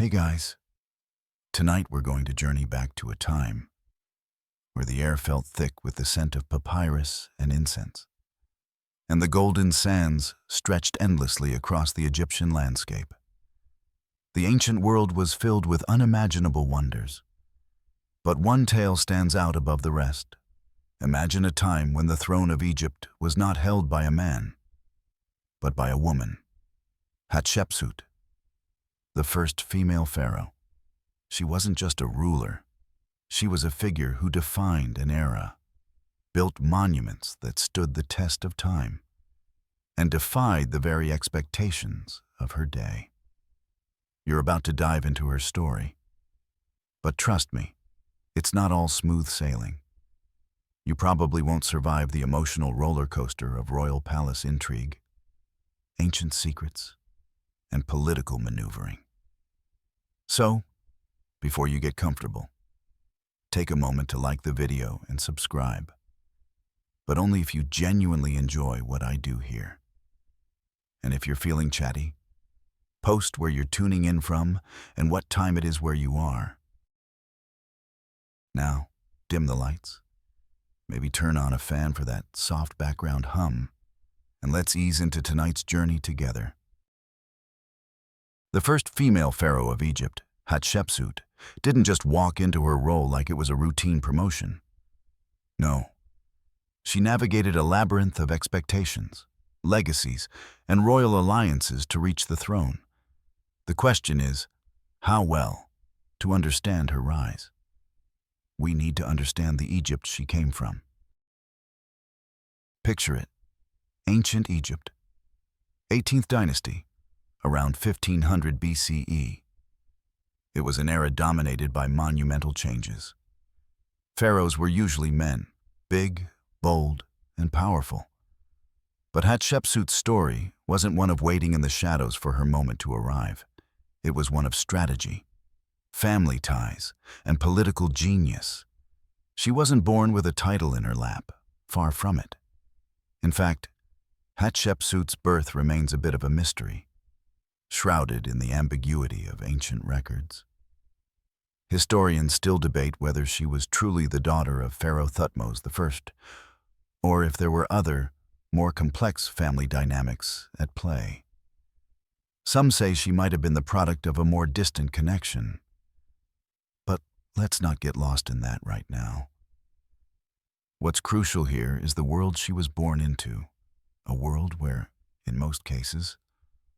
Hey guys, tonight we're going to journey back to a time where the air felt thick with the scent of papyrus and incense, and the golden sands stretched endlessly across the Egyptian landscape. The ancient world was filled with unimaginable wonders, but one tale stands out above the rest. Imagine a time when the throne of Egypt was not held by a man, but by a woman, Hatshepsut, the first female pharaoh. She wasn't just a ruler. She was a figure who defined an era, built monuments that stood the test of time, and defied the very expectations of her day. You're about to dive into her story. But trust me, it's not all smooth sailing. You probably won't survive the emotional roller coaster of royal palace intrigue, ancient secrets, and political maneuvering. So, before you get comfortable, take a moment to like the video and subscribe, but only if you genuinely enjoy what I do here. And if you're feeling chatty, post where you're tuning in from and what time it is where you are. Now, dim the lights, maybe turn on a fan for that soft background hum, and let's ease into tonight's journey together. The first female pharaoh of Egypt, Hatshepsut, didn't just walk into her role like it was a routine promotion. No, she navigated a labyrinth of expectations, legacies, and royal alliances to reach the throne. The question is, how well to understand her rise? We need to understand the Egypt she came from. Picture it, ancient Egypt, 18th dynasty, around 1500 BCE. It was an era dominated by monumental changes. Pharaohs were usually men, big, bold, and powerful. But Hatshepsut's story wasn't one of waiting in the shadows for her moment to arrive. It was one of strategy, family ties, and political genius. She wasn't born with a title in her lap, far from it. In fact, Hatshepsut's birth remains a bit of a mystery, shrouded in the ambiguity of ancient records. Historians still debate whether she was truly the daughter of Pharaoh Thutmose I, or if there were other, more complex family dynamics at play. Some say she might have been the product of a more distant connection. But let's not get lost in that right now. What's crucial here is the world she was born into, a world where, in most cases,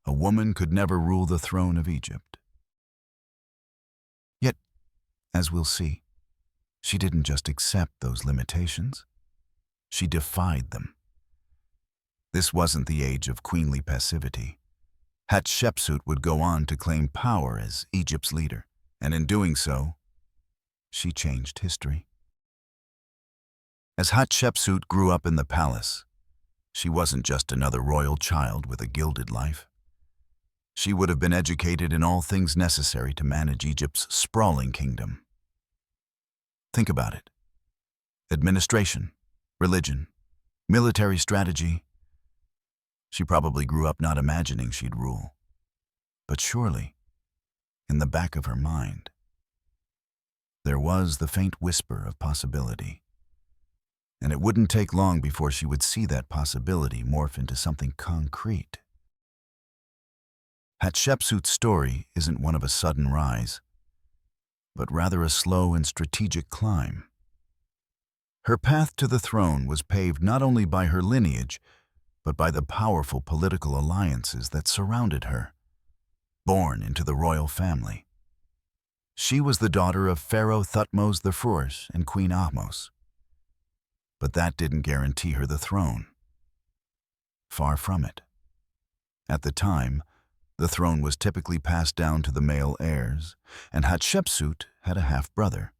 a woman could never rule the throne of Egypt. Yet, as we'll see, she didn't just accept those limitations. She defied them. This wasn't the age of queenly passivity. Hatshepsut would go on to claim power as Egypt's leader, and in doing so, she changed history. As Hatshepsut grew up in the palace, she wasn't just another royal child with a gilded life. She would have been educated in all things necessary to manage Egypt's sprawling kingdom. Think about it. Administration, religion, military strategy. She probably grew up not imagining she'd rule. But surely, in the back of her mind, there was the faint whisper of possibility. And it wouldn't take long before she would see that possibility morph into something concrete. Hatshepsut's story isn't one of a sudden rise, but rather a slow and strategic climb. Her path to the throne was paved not only by her lineage, but by the powerful political alliances that surrounded her. Born into the royal family, she was the daughter of Pharaoh Thutmose I and Queen Ahmose. But that didn't guarantee her the throne. Far from it. At the time, the throne was typically passed down to the male heirs, and Hatshepsut had a half-brother,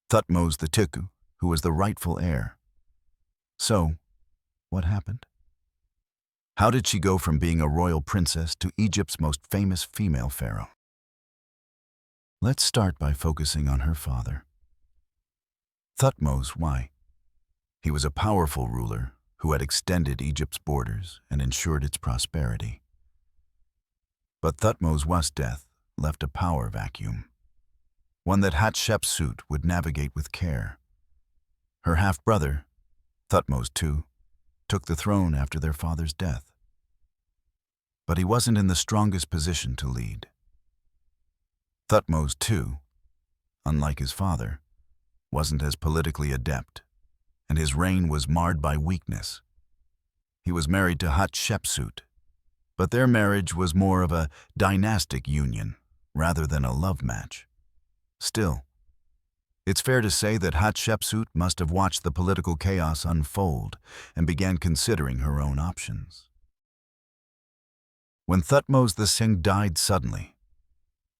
Thutmose II, who was the rightful heir. So, what happened? How did she go from being a royal princess to Egypt's most famous female pharaoh? Let's start by focusing on her father. Thutmose, why? He was a powerful ruler who had extended Egypt's borders and ensured its prosperity. But Thutmose Wa's death left a power vacuum, one that Hatshepsut would navigate with care. Her half-brother, Thutmose II, took the throne after their father's death. But he wasn't in the strongest position to lead. Thutmose II, unlike his father, wasn't as politically adept, and his reign was marred by weakness. He was married to Hatshepsut, but their marriage was more of a dynastic union rather than a love match. Still, it's fair to say that Hatshepsut must have watched the political chaos unfold and began considering her own options. When Thutmose II died suddenly,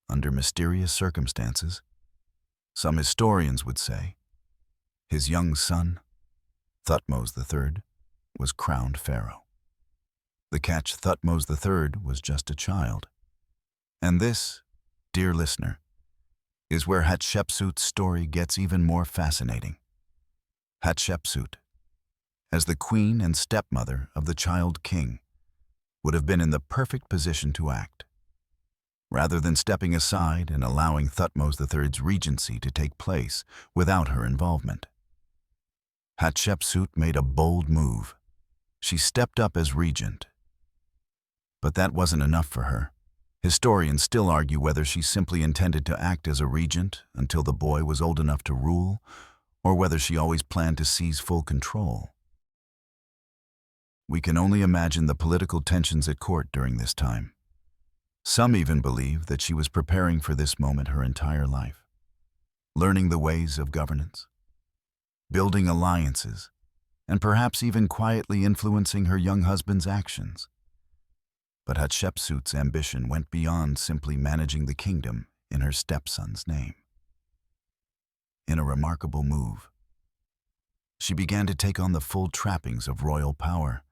under mysterious circumstances, some historians would say, his young son, Thutmose III, was crowned pharaoh. The catch: Thutmose III was just a child. And this, dear listener, is where Hatshepsut's story gets even more fascinating. Hatshepsut, as the queen and stepmother of the child king, would have been in the perfect position to act. Rather than stepping aside and allowing Thutmose III's regency to take place without her involvement, Hatshepsut made a bold move. She stepped up as regent. But that wasn't enough for her. Historians still argue whether she simply intended to act as a regent until the boy was old enough to rule, or whether she always planned to seize full control. We can only imagine the political tensions at court during this time. Some even believe that she was preparing for this moment her entire life, learning the ways of governance, building alliances, and perhaps even quietly influencing her young husband's actions. But Hatshepsut's ambition went beyond simply managing the kingdom in her stepson's name. In a remarkable move, she began to take on the full trappings of royal power,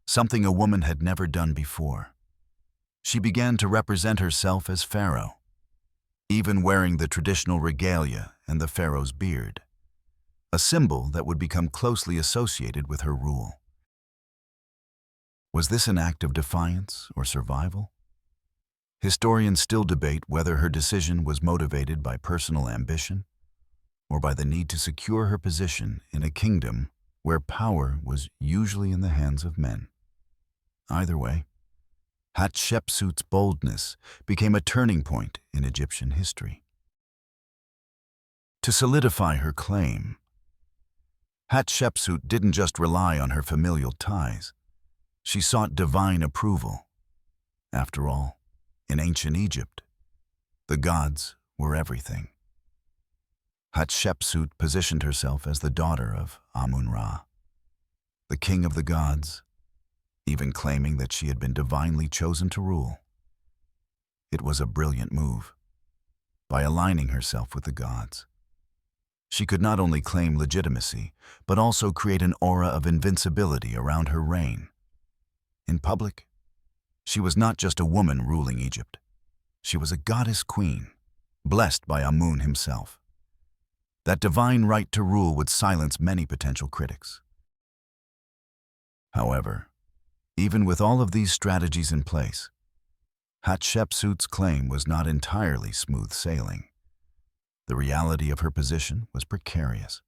something a woman had never done before. She began to represent herself as pharaoh, even wearing the traditional regalia and the pharaoh's beard, a symbol that would become closely associated with her rule. Was this an act of defiance or survival? Historians still debate whether her decision was motivated by personal ambition or by the need to secure her position in a kingdom where power was usually in the hands of men. Either way, Hatshepsut's boldness became a turning point in Egyptian history. To solidify her claim, Hatshepsut didn't just rely on her familial ties. She sought divine approval. After all, in ancient Egypt, the gods were everything. Hatshepsut positioned herself as the daughter of Amun-Ra, the king of the gods, even claiming that she had been divinely chosen to rule. It was a brilliant move. By aligning herself with the gods, she could not only claim legitimacy, but also create an aura of invincibility around her reign. In public, she was not just a woman ruling Egypt. She was a goddess queen, blessed by Amun himself. That divine right to rule would silence many potential critics. However, even with all of these strategies in place, Hatshepsut's claim was not entirely smooth sailing. The reality of her position was precarious.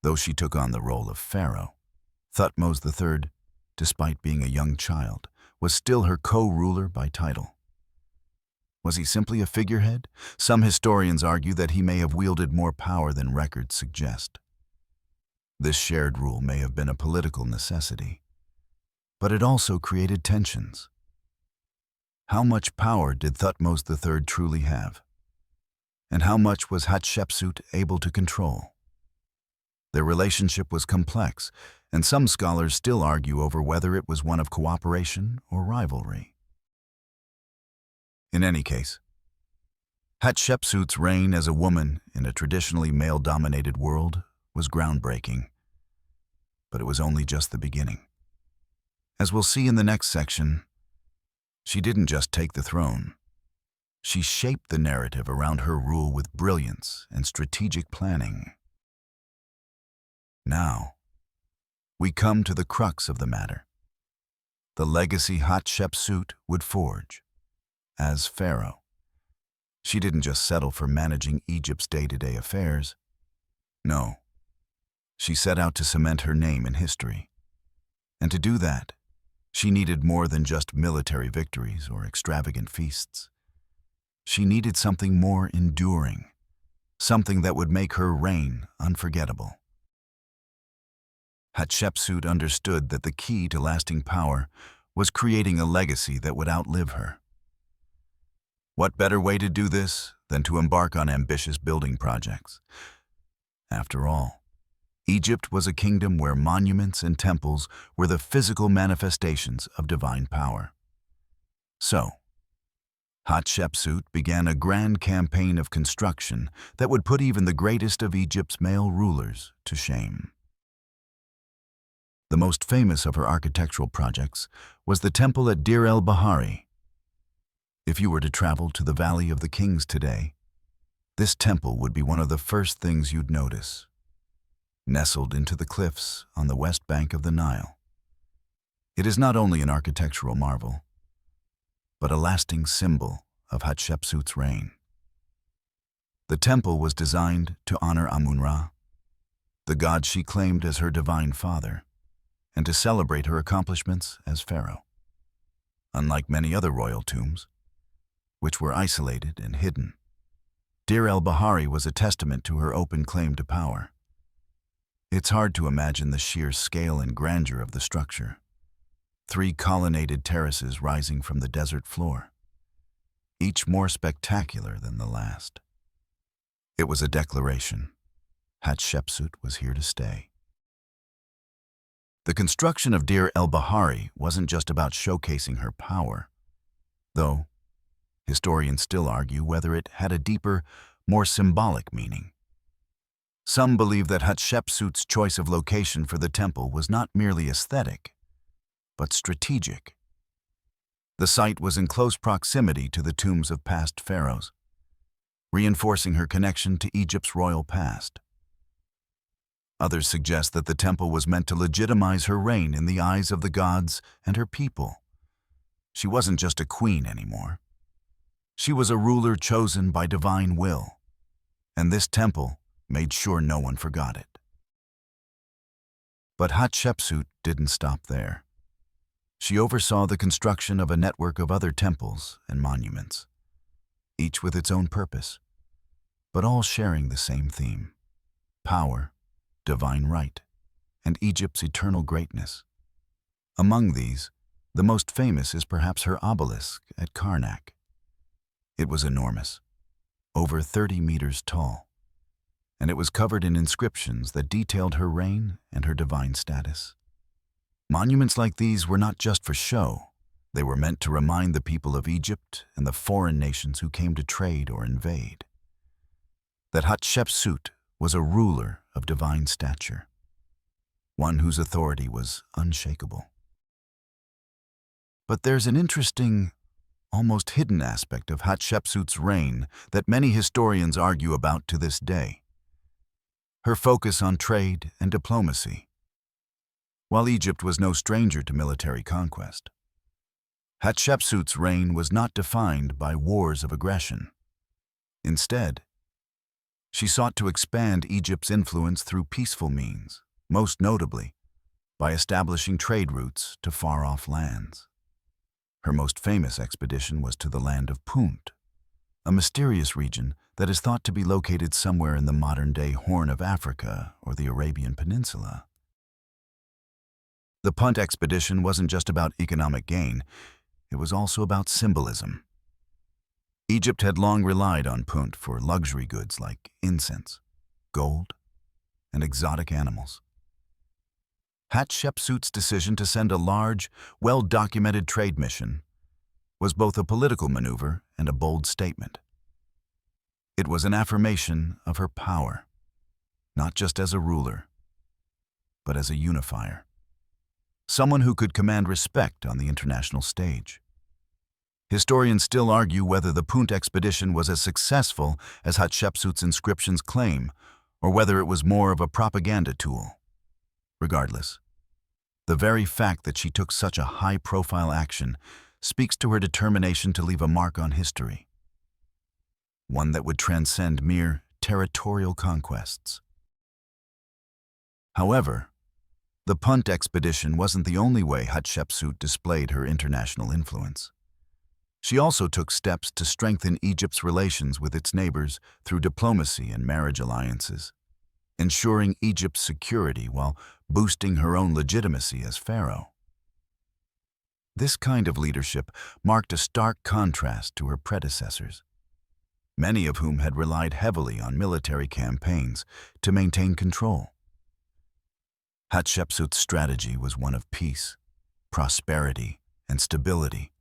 Though she took on the role of pharaoh, Thutmose III, despite being a young child, was still her co-ruler by title. Was he simply a figurehead? Some historians argue that he may have wielded more power than records suggest. This shared rule may have been a political necessity, but it also created tensions. How much power did Thutmose III truly have? And how much was Hatshepsut able to control? Their relationship was complex, and some scholars still argue over whether it was one of cooperation or rivalry. In any case, Hatshepsut's reign as a woman in a traditionally male-dominated world was groundbreaking, but it was only just the beginning. As we'll see in the next section, she didn't just take the throne. She shaped the narrative around her rule with brilliance and strategic planning. Now, we come to the crux of the matter, the legacy Hatshepsut would forge as pharaoh. She didn't just settle for managing Egypt's day-to-day affairs. No, she set out to cement her name in history. And to do that, she needed more than just military victories or extravagant feasts. She needed something more enduring, something that would make her reign unforgettable. Hatshepsut understood that the key to lasting power was creating a legacy that would outlive her. What better way to do this than to embark on ambitious building projects? After all, Egypt was a kingdom where monuments and temples were the physical manifestations of divine power. So, Hatshepsut began a grand campaign of construction that would put even the greatest of Egypt's male rulers to shame. The most famous of her architectural projects was the temple at Deir el-Bahari. If you were to travel to the Valley of the Kings today, this temple would be one of the first things you'd notice. Nestled into the cliffs on the west bank of the Nile, it is not only an architectural marvel, but a lasting symbol of Hatshepsut's reign. The temple was designed to honor Amun-Ra, the god she claimed as her divine father, and to celebrate her accomplishments as pharaoh. Unlike many other royal tombs, which were isolated and hidden, Deir el-Bahari was a testament to her open claim to power. It's hard to imagine the sheer scale and grandeur of the structure. 3 colonnaded terraces rising from the desert floor, each more spectacular than the last. It was a declaration. Hatshepsut was here to stay. The construction of Deir el-Bahari wasn't just about showcasing her power, though historians still argue whether it had a deeper, more symbolic meaning. Some believe that Hatshepsut's choice of location for the temple was not merely aesthetic, but strategic. The site was in close proximity to the tombs of past pharaohs, reinforcing her connection to Egypt's royal past. Others suggest that the temple was meant to legitimize her reign in the eyes of the gods and her people. She wasn't just a queen anymore. She was a ruler chosen by divine will, and this temple made sure no one forgot it. But Hatshepsut didn't stop there. She oversaw the construction of a network of other temples and monuments, each with its own purpose, but all sharing the same theme: power, divine right, and Egypt's eternal greatness. Among these, the most famous is perhaps her obelisk at Karnak. It was enormous, over 30 meters tall, and it was covered in inscriptions that detailed her reign and her divine status. Monuments like these were not just for show. They were meant to remind the people of Egypt and the foreign nations who came to trade or invade that Hatshepsut was a ruler of divine stature, one whose authority was unshakable. But there's an interesting, almost hidden aspect of Hatshepsut's reign that many historians argue about to this day: her focus on trade and diplomacy. While Egypt was no stranger to military conquest, Hatshepsut's reign was not defined by wars of aggression. Instead, she sought to expand Egypt's influence through peaceful means, most notably by establishing trade routes to far-off lands. Her most famous expedition was to the land of Punt, a mysterious region that is thought to be located somewhere in the modern-day Horn of Africa or the Arabian Peninsula. The Punt expedition wasn't just about economic gain, it was also about symbolism. Egypt had long relied on Punt for luxury goods like incense, gold, and exotic animals. Hatshepsut's decision to send a large, well-documented trade mission was both a political maneuver and a bold statement. It was an affirmation of her power, not just as a ruler, but as a unifier, someone who could command respect on the international stage. Historians still argue whether the Punt expedition was as successful as Hatshepsut's inscriptions claim, or whether it was more of a propaganda tool. Regardless, the very fact that she took such a high-profile action speaks to her determination to leave a mark on history. one that would transcend mere territorial conquests. However, the Punt expedition wasn't the only way Hatshepsut displayed her international influence. She also took steps to strengthen Egypt's relations with its neighbors through diplomacy and marriage alliances, ensuring Egypt's security while boosting her own legitimacy as pharaoh. This kind of leadership marked a stark contrast to her predecessors, many of whom had relied heavily on military campaigns to maintain control. Hatshepsut's strategy was one of peace, prosperity, and stability,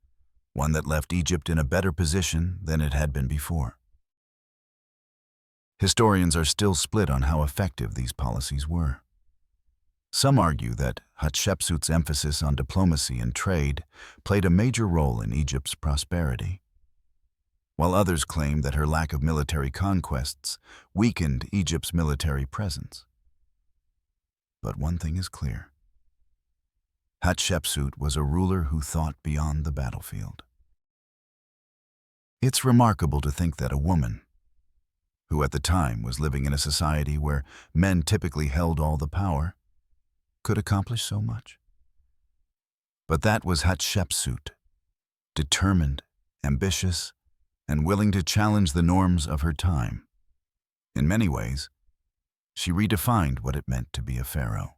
one that left Egypt in a better position than it had been before. Historians are still split on how effective these policies were. Some argue that Hatshepsut's emphasis on diplomacy and trade played a major role in Egypt's prosperity, while others claim that her lack of military conquests weakened Egypt's military presence. But one thing is clear. Hatshepsut was a ruler who thought beyond the battlefield. It's remarkable to think that a woman, who at the time was living in a society where men typically held all the power, could accomplish so much. But that was Hatshepsut, determined, ambitious, and willing to challenge the norms of her time. In many ways, she redefined what it meant to be a pharaoh.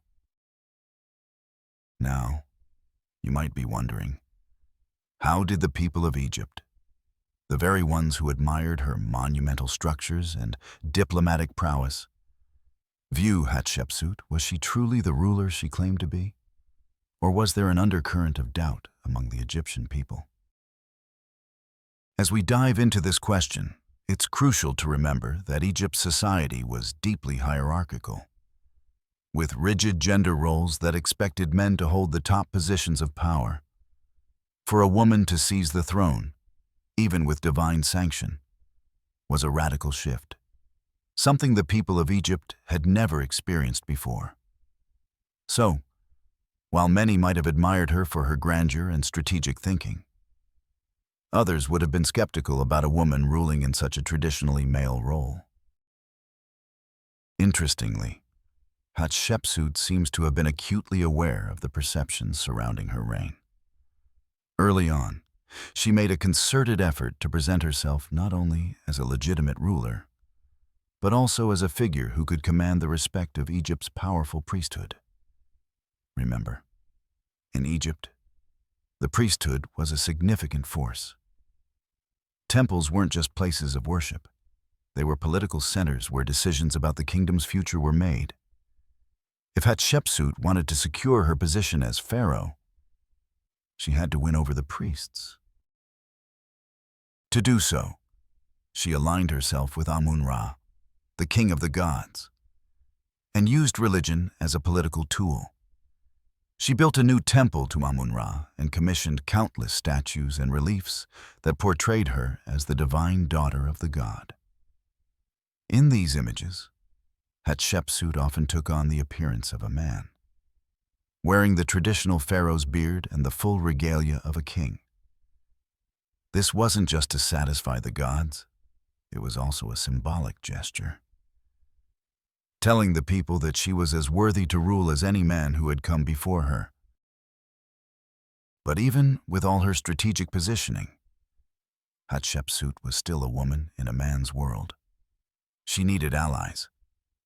Now, you might be wondering, how did the people of Egypt, the very ones who admired her monumental structures and diplomatic prowess, view Hatshepsut? Was she truly the ruler she claimed to be? Or was there an undercurrent of doubt among the Egyptian people? As we dive into this question, it's crucial to remember that Egypt's society was deeply hierarchical, with rigid gender roles that expected men to hold the top positions of power. For a woman to seize the throne, even with divine sanction, was a radical shift, something the people of Egypt had never experienced before. So, while many might have admired her for her grandeur and strategic thinking, others would have been skeptical about a woman ruling in such a traditionally male role. Interestingly, Hatshepsut seems to have been acutely aware of the perceptions surrounding her reign. Early on, she made a concerted effort to present herself not only as a legitimate ruler, but also as a figure who could command the respect of Egypt's powerful priesthood. Remember, in Egypt, the priesthood was a significant force. Temples weren't just places of worship. They were political centers where decisions about the kingdom's future were made. If Hatshepsut wanted to secure her position as pharaoh, she had to win over the priests. To do so, she aligned herself with Amun-Ra, the king of the gods, and used religion as a political tool. She built a new temple to Amun-Ra and commissioned countless statues and reliefs that portrayed her as the divine daughter of the god. In these images, Hatshepsut often took on the appearance of a man, wearing the traditional pharaoh's beard and the full regalia of a king. This wasn't just to satisfy the gods, it was also a symbolic gesture, telling the people that she was as worthy to rule as any man who had come before her. But even with all her strategic positioning, Hatshepsut was still a woman in a man's world. She needed allies,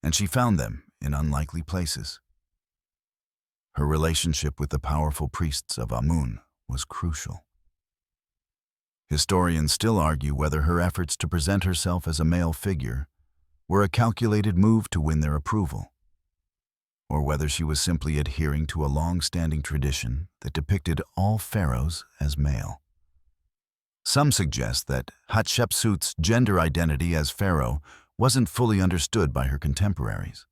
and she found them in unlikely places. Her relationship with the powerful priests of Amun was crucial. Historians still argue whether her efforts to present herself as a male figure were a calculated move to win their approval, or whether she was simply adhering to a long-standing tradition that depicted all pharaohs as male. Some suggest that Hatshepsut's gender identity as pharaoh wasn't fully understood by her contemporaries,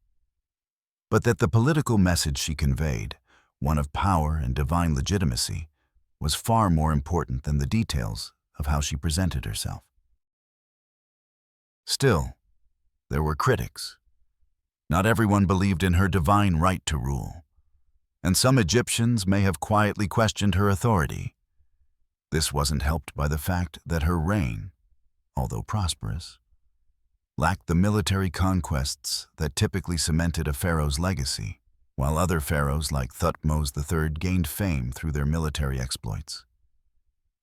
but that the political message she conveyed, one of power and divine legitimacy, was far more important than the details of how she presented herself. Still, there were critics. Not everyone believed in her divine right to rule, and some Egyptians may have quietly questioned her authority. This wasn't helped by the fact that her reign, although prosperous, lacked the military conquests that typically cemented a pharaoh's legacy, while other pharaohs like Thutmose III gained fame through their military exploits.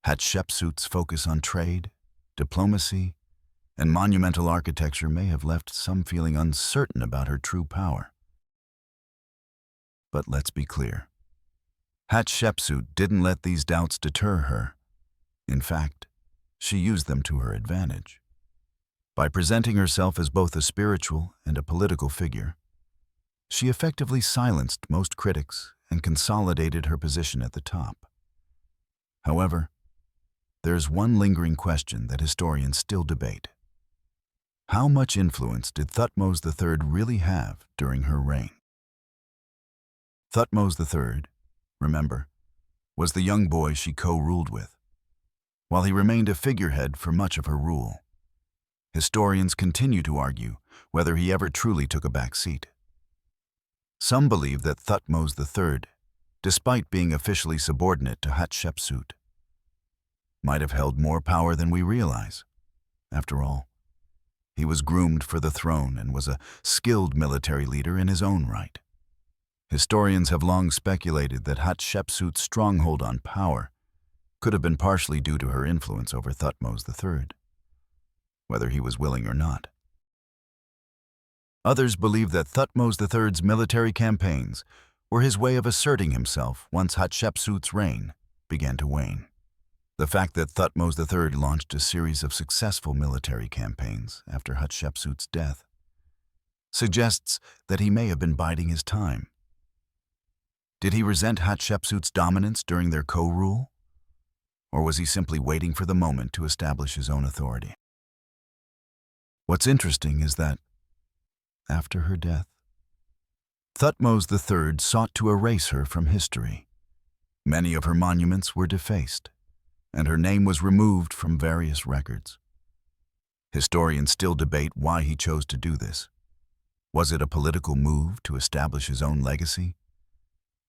Hatshepsut's focus on trade, diplomacy, and monumental architecture may have left some feeling uncertain about her true power. But let's be clear. Hatshepsut didn't let these doubts deter her. In fact, she used them to her advantage. By presenting herself as both a spiritual and a political figure, she effectively silenced most critics and consolidated her position at the top. However, there's one lingering question that historians still debate. How much influence did Thutmose III really have during her reign? Thutmose III, remember, was the young boy she co-ruled with. While he remained a figurehead for much of her rule, historians continue to argue whether he ever truly took a back seat. Some believe that Thutmose III, despite being officially subordinate to Hatshepsut, might have held more power than we realize. After all, he was groomed for the throne and was a skilled military leader in his own right. Historians have long speculated that Hatshepsut's stronghold on power could have been partially due to her influence over Thutmose III, whether he was willing or not. Others believe that Thutmose III's military campaigns were his way of asserting himself once Hatshepsut's reign began to wane. The fact that Thutmose III launched a series of successful military campaigns after Hatshepsut's death suggests that he may have been biding his time. Did he resent Hatshepsut's dominance during their co-rule? Or was he simply waiting for the moment to establish his own authority? What's interesting is that, after her death, Thutmose III sought to erase her from history. Many of her monuments were defaced, and her name was removed from various records. Historians still debate why he chose to do this. Was it a political move to establish his own legacy?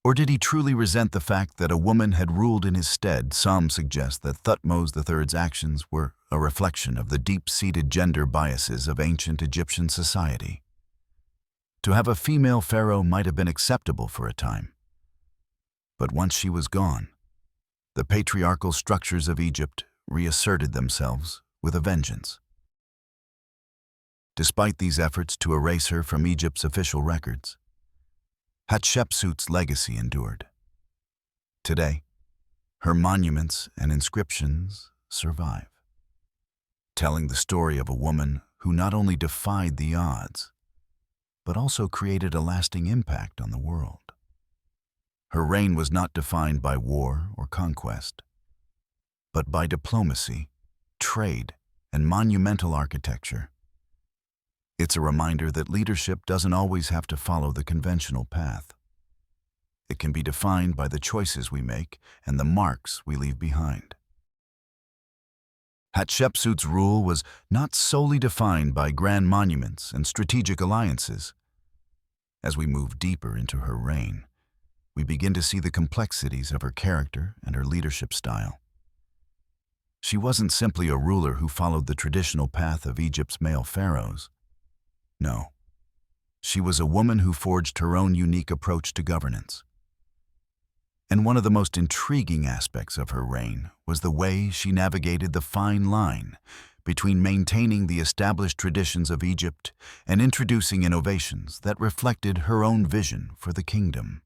Or did he truly resent the fact that a woman had ruled in his stead? Some suggest that Thutmose III's actions were a reflection of the deep-seated gender biases of ancient Egyptian society. To have a female pharaoh might have been acceptable for a time. But once she was gone, the patriarchal structures of Egypt reasserted themselves with a vengeance. Despite these efforts to erase her from Egypt's official records, Hatshepsut's legacy endured. Today, her monuments and inscriptions survive, telling the story of a woman who not only defied the odds, but also created a lasting impact on the world. Her reign was not defined by war or conquest, but by diplomacy, trade, and monumental architecture. It's a reminder that leadership doesn't always have to follow the conventional path. It can be defined by the choices we make and the marks we leave behind. Hatshepsut's rule was not solely defined by grand monuments and strategic alliances. As we move deeper into her reign, we begin to see the complexities of her character and her leadership style. She wasn't simply a ruler who followed the traditional path of Egypt's male pharaohs. No, she was a woman who forged her own unique approach to governance. And one of the most intriguing aspects of her reign was the way she navigated the fine line between maintaining the established traditions of Egypt and introducing innovations that reflected her own vision for the kingdom.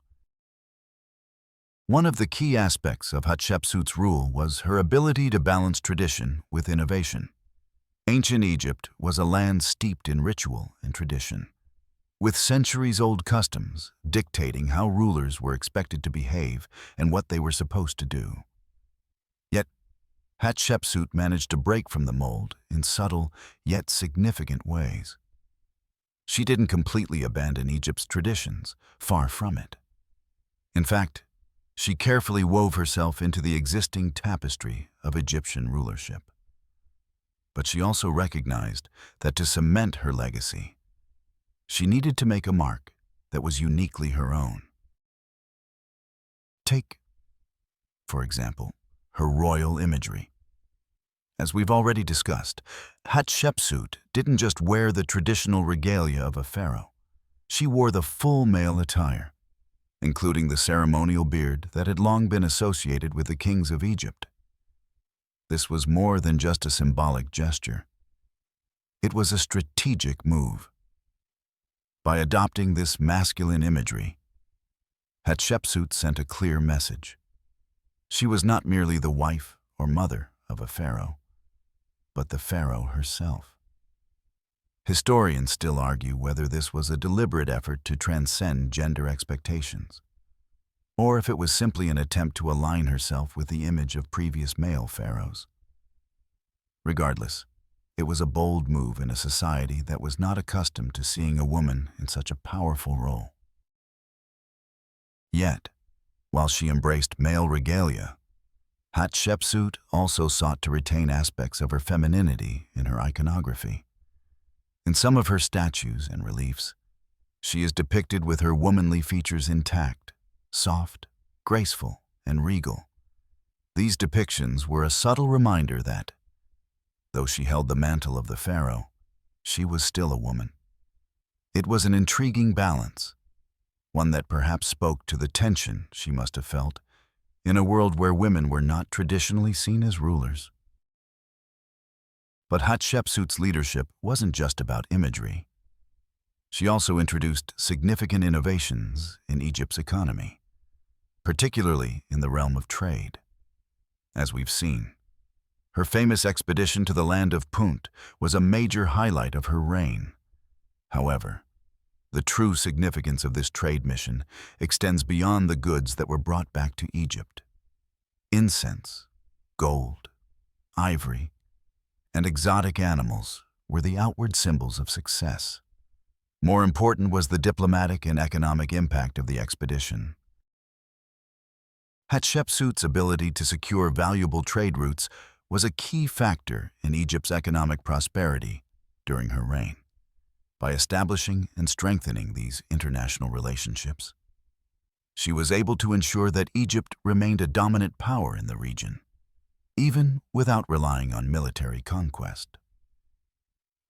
One of the key aspects of Hatshepsut's rule was her ability to balance tradition with innovation. Ancient Egypt was a land steeped in ritual and tradition, with centuries-old customs dictating how rulers were expected to behave and what they were supposed to do. Yet, Hatshepsut managed to break from the mold in subtle yet significant ways. She didn't completely abandon Egypt's traditions, far from it. In fact, she carefully wove herself into the existing tapestry of Egyptian rulership. But she also recognized that to cement her legacy, she needed to make a mark that was uniquely her own. Take, for example, her royal imagery. As we've already discussed, Hatshepsut didn't just wear the traditional regalia of a pharaoh. She wore the full male attire, including the ceremonial beard that had long been associated with the kings of Egypt. This was more than just a symbolic gesture. It was a strategic move. By adopting this masculine imagery, Hatshepsut sent a clear message. She was not merely the wife or mother of a pharaoh, but the pharaoh herself. Historians still argue whether this was a deliberate effort to transcend gender expectations, or if it was simply an attempt to align herself with the image of previous male pharaohs. Regardless, it was a bold move in a society that was not accustomed to seeing a woman in such a powerful role. Yet, while she embraced male regalia, Hatshepsut also sought to retain aspects of her femininity in her iconography. In some of her statues and reliefs, she is depicted with her womanly features intact, soft, graceful, and regal. These depictions were a subtle reminder that, though she held the mantle of the pharaoh, she was still a woman. It was an intriguing balance, one that perhaps spoke to the tension she must have felt in a world where women were not traditionally seen as rulers. But Hatshepsut's leadership wasn't just about imagery. She also introduced significant innovations in Egypt's economy, particularly in the realm of trade. As we've seen, her famous expedition to the land of Punt was a major highlight of her reign. However, the true significance of this trade mission extends beyond the goods that were brought back to Egypt. Incense, gold, ivory, and exotic animals were the outward symbols of success. More important was the diplomatic and economic impact of the expedition. Hatshepsut's ability to secure valuable trade routes was a key factor in Egypt's economic prosperity during her reign. By establishing and strengthening these international relationships, she was able to ensure that Egypt remained a dominant power in the region, even without relying on military conquest.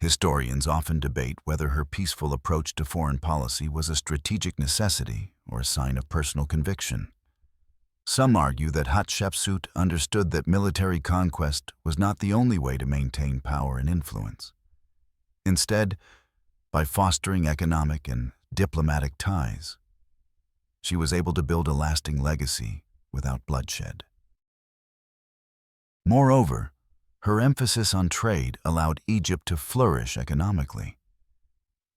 Historians often debate whether her peaceful approach to foreign policy was a strategic necessity or a sign of personal conviction. Some argue that Hatshepsut understood that military conquest was not the only way to maintain power and influence. Instead, by fostering economic and diplomatic ties, she was able to build a lasting legacy without bloodshed. Moreover, her emphasis on trade allowed Egypt to flourish economically.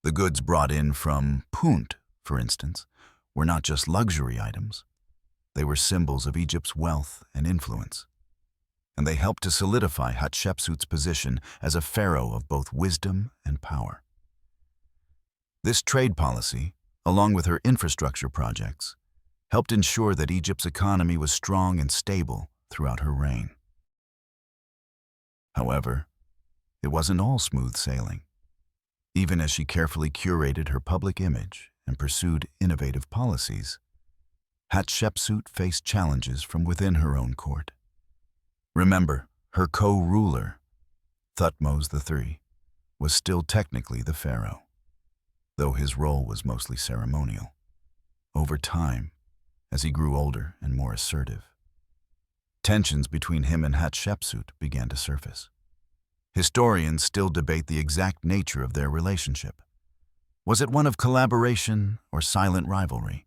The goods brought in from Punt, for instance, were not just luxury items. They were symbols of Egypt's wealth and influence, and they helped to solidify Hatshepsut's position as a pharaoh of both wisdom and power. This trade policy, along with her infrastructure projects, helped ensure that Egypt's economy was strong and stable throughout her reign. However, it wasn't all smooth sailing. Even as she carefully curated her public image and pursued innovative policies, Hatshepsut faced challenges from within her own court. Remember, her co-ruler, Thutmose III, was still technically the pharaoh, though his role was mostly ceremonial. Over time, as he grew older and more assertive, tensions between him and Hatshepsut began to surface. Historians still debate the exact nature of their relationship. Was it one of collaboration or silent rivalry?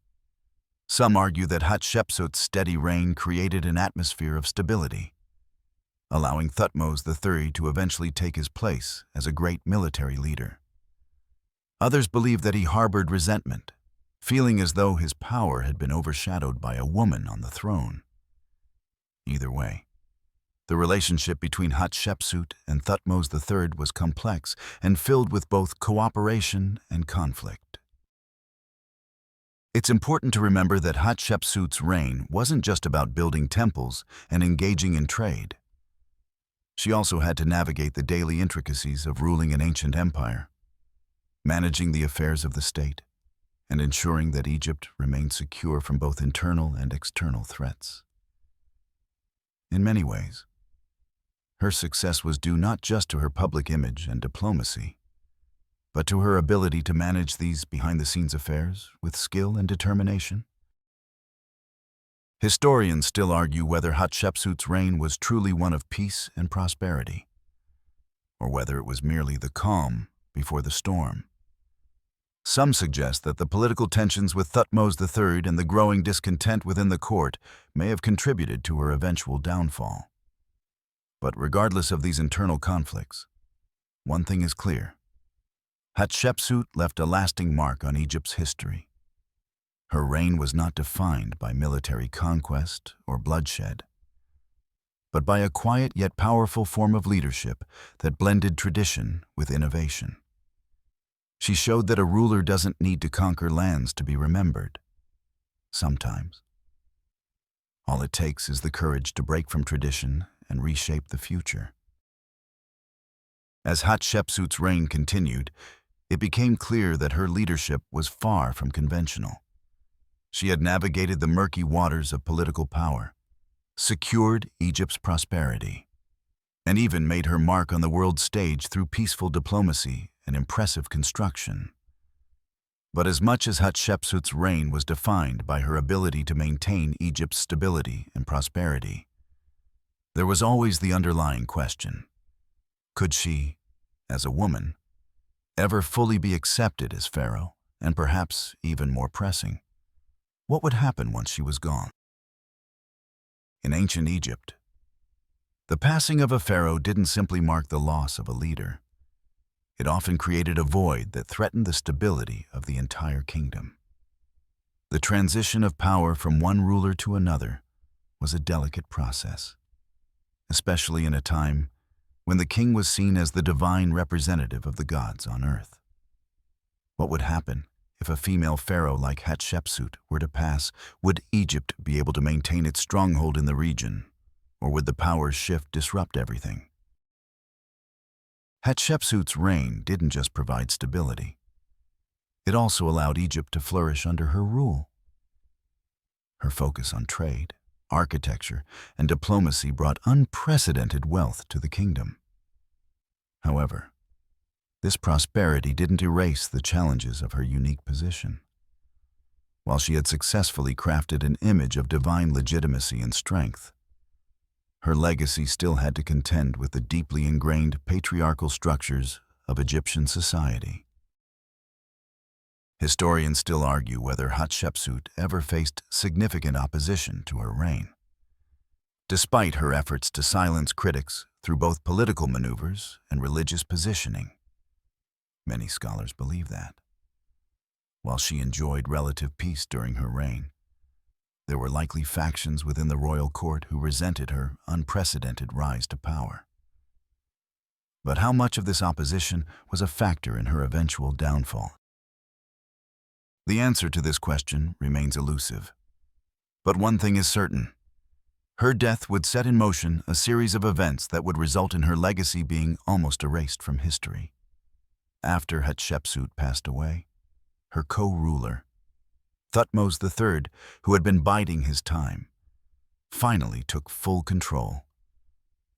Some argue that Hatshepsut's steady reign created an atmosphere of stability, allowing Thutmose III to eventually take his place as a great military leader. Others believe that he harbored resentment, feeling as though his power had been overshadowed by a woman on the throne. Either way, the relationship between Hatshepsut and Thutmose III was complex and filled with both cooperation and conflict. It's important to remember that Hatshepsut's reign wasn't just about building temples and engaging in trade. She also had to navigate the daily intricacies of ruling an ancient empire, managing the affairs of the state, and ensuring that Egypt remained secure from both internal and external threats. In many ways, Her success was due not just to her public image and diplomacy, but to her ability to manage these behind-the-scenes affairs with skill and determination. Historians still argue whether Hatshepsut's reign was truly one of peace and prosperity, or whether it was merely the calm before the storm. Some suggest that the political tensions with Thutmose III and the growing discontent within the court may have contributed to her eventual downfall. But regardless of these internal conflicts, one thing is clear. Hatshepsut left a lasting mark on Egypt's history. Her reign was not defined by military conquest or bloodshed, but by a quiet yet powerful form of leadership that blended tradition with innovation. She showed that a ruler doesn't need to conquer lands to be remembered. Sometimes, all it takes is the courage to break from tradition and reshape the future. As Hatshepsut's reign continued, it became clear that her leadership was far from conventional. She had navigated the murky waters of political power, secured Egypt's prosperity, and even made her mark on the world stage through peaceful diplomacy and impressive construction. But as much as Hatshepsut's reign was defined by her ability to maintain Egypt's stability and prosperity, there was always the underlying question: could she, as a woman, ever fully be accepted as Pharaoh, and perhaps even more pressing, what would happen once she was gone? In ancient Egypt, the passing of a pharaoh didn't simply mark the loss of a leader. It often created a void that threatened the stability of the entire kingdom. The transition of power from one ruler to another was a delicate process, especially in a time when the king was seen as the divine representative of the gods on earth. What would happen if a female pharaoh like Hatshepsut were to pass? Would Egypt be able to maintain its stronghold in the region, or would the power shift disrupt everything? Hatshepsut's reign didn't just provide stability. It also allowed Egypt to flourish under her rule. Her focus on trade, architecture, and diplomacy brought unprecedented wealth to the kingdom. However, this prosperity didn't erase the challenges of her unique position. While she had successfully crafted an image of divine legitimacy and strength, her legacy still had to contend with the deeply ingrained patriarchal structures of Egyptian society. Historians still argue whether Hatshepsut ever faced significant opposition to her reign. Despite her efforts to silence critics through both political maneuvers and religious positioning, many scholars believe that, while she enjoyed relative peace during her reign, there were likely factions within the royal court who resented her unprecedented rise to power. But how much of this opposition was a factor in her eventual downfall? The answer to this question remains elusive. But one thing is certain: her death would set in motion a series of events that would result in her legacy being almost erased from history. After Hatshepsut passed away, her co-ruler, Thutmose III, who had been biding his time, finally took full control.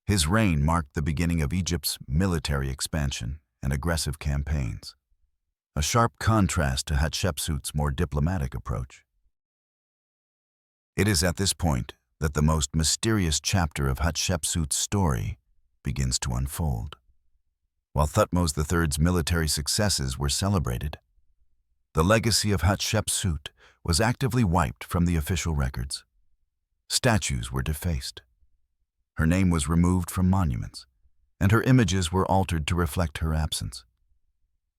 His reign marked the beginning of Egypt's military expansion and aggressive campaigns, a sharp contrast to Hatshepsut's more diplomatic approach. It is at this point that the most mysterious chapter of Hatshepsut's story begins to unfold. While Thutmose III's military successes were celebrated, the legacy of Hatshepsut was actively wiped from the official records. Statues were defaced. Her name was removed from monuments, and her images were altered to reflect her absence.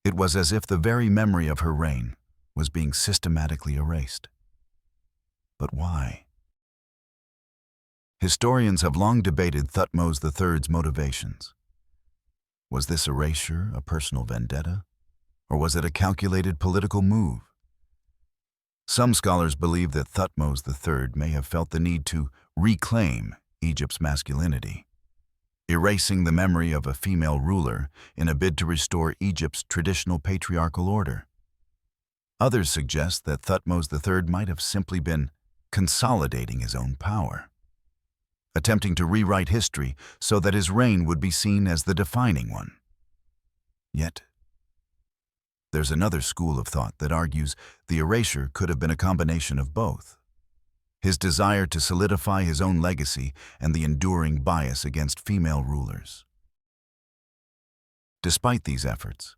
It was as if the very memory of her reign was being systematically erased. But why? Historians have long debated Thutmose III's motivations. Was this erasure a personal vendetta, or was it a calculated political move? Some scholars believe that Thutmose III may have felt the need to reclaim Egypt's masculinity, erasing the memory of a female ruler in a bid to restore Egypt's traditional patriarchal order. Others suggest that Thutmose III might have simply been consolidating his own power. attempting to rewrite history so that his reign would be seen as the defining one. Yet, there's another school of thought that argues the erasure could have been a combination of both: his desire to solidify his own legacy and the enduring bias against female rulers. Despite these efforts,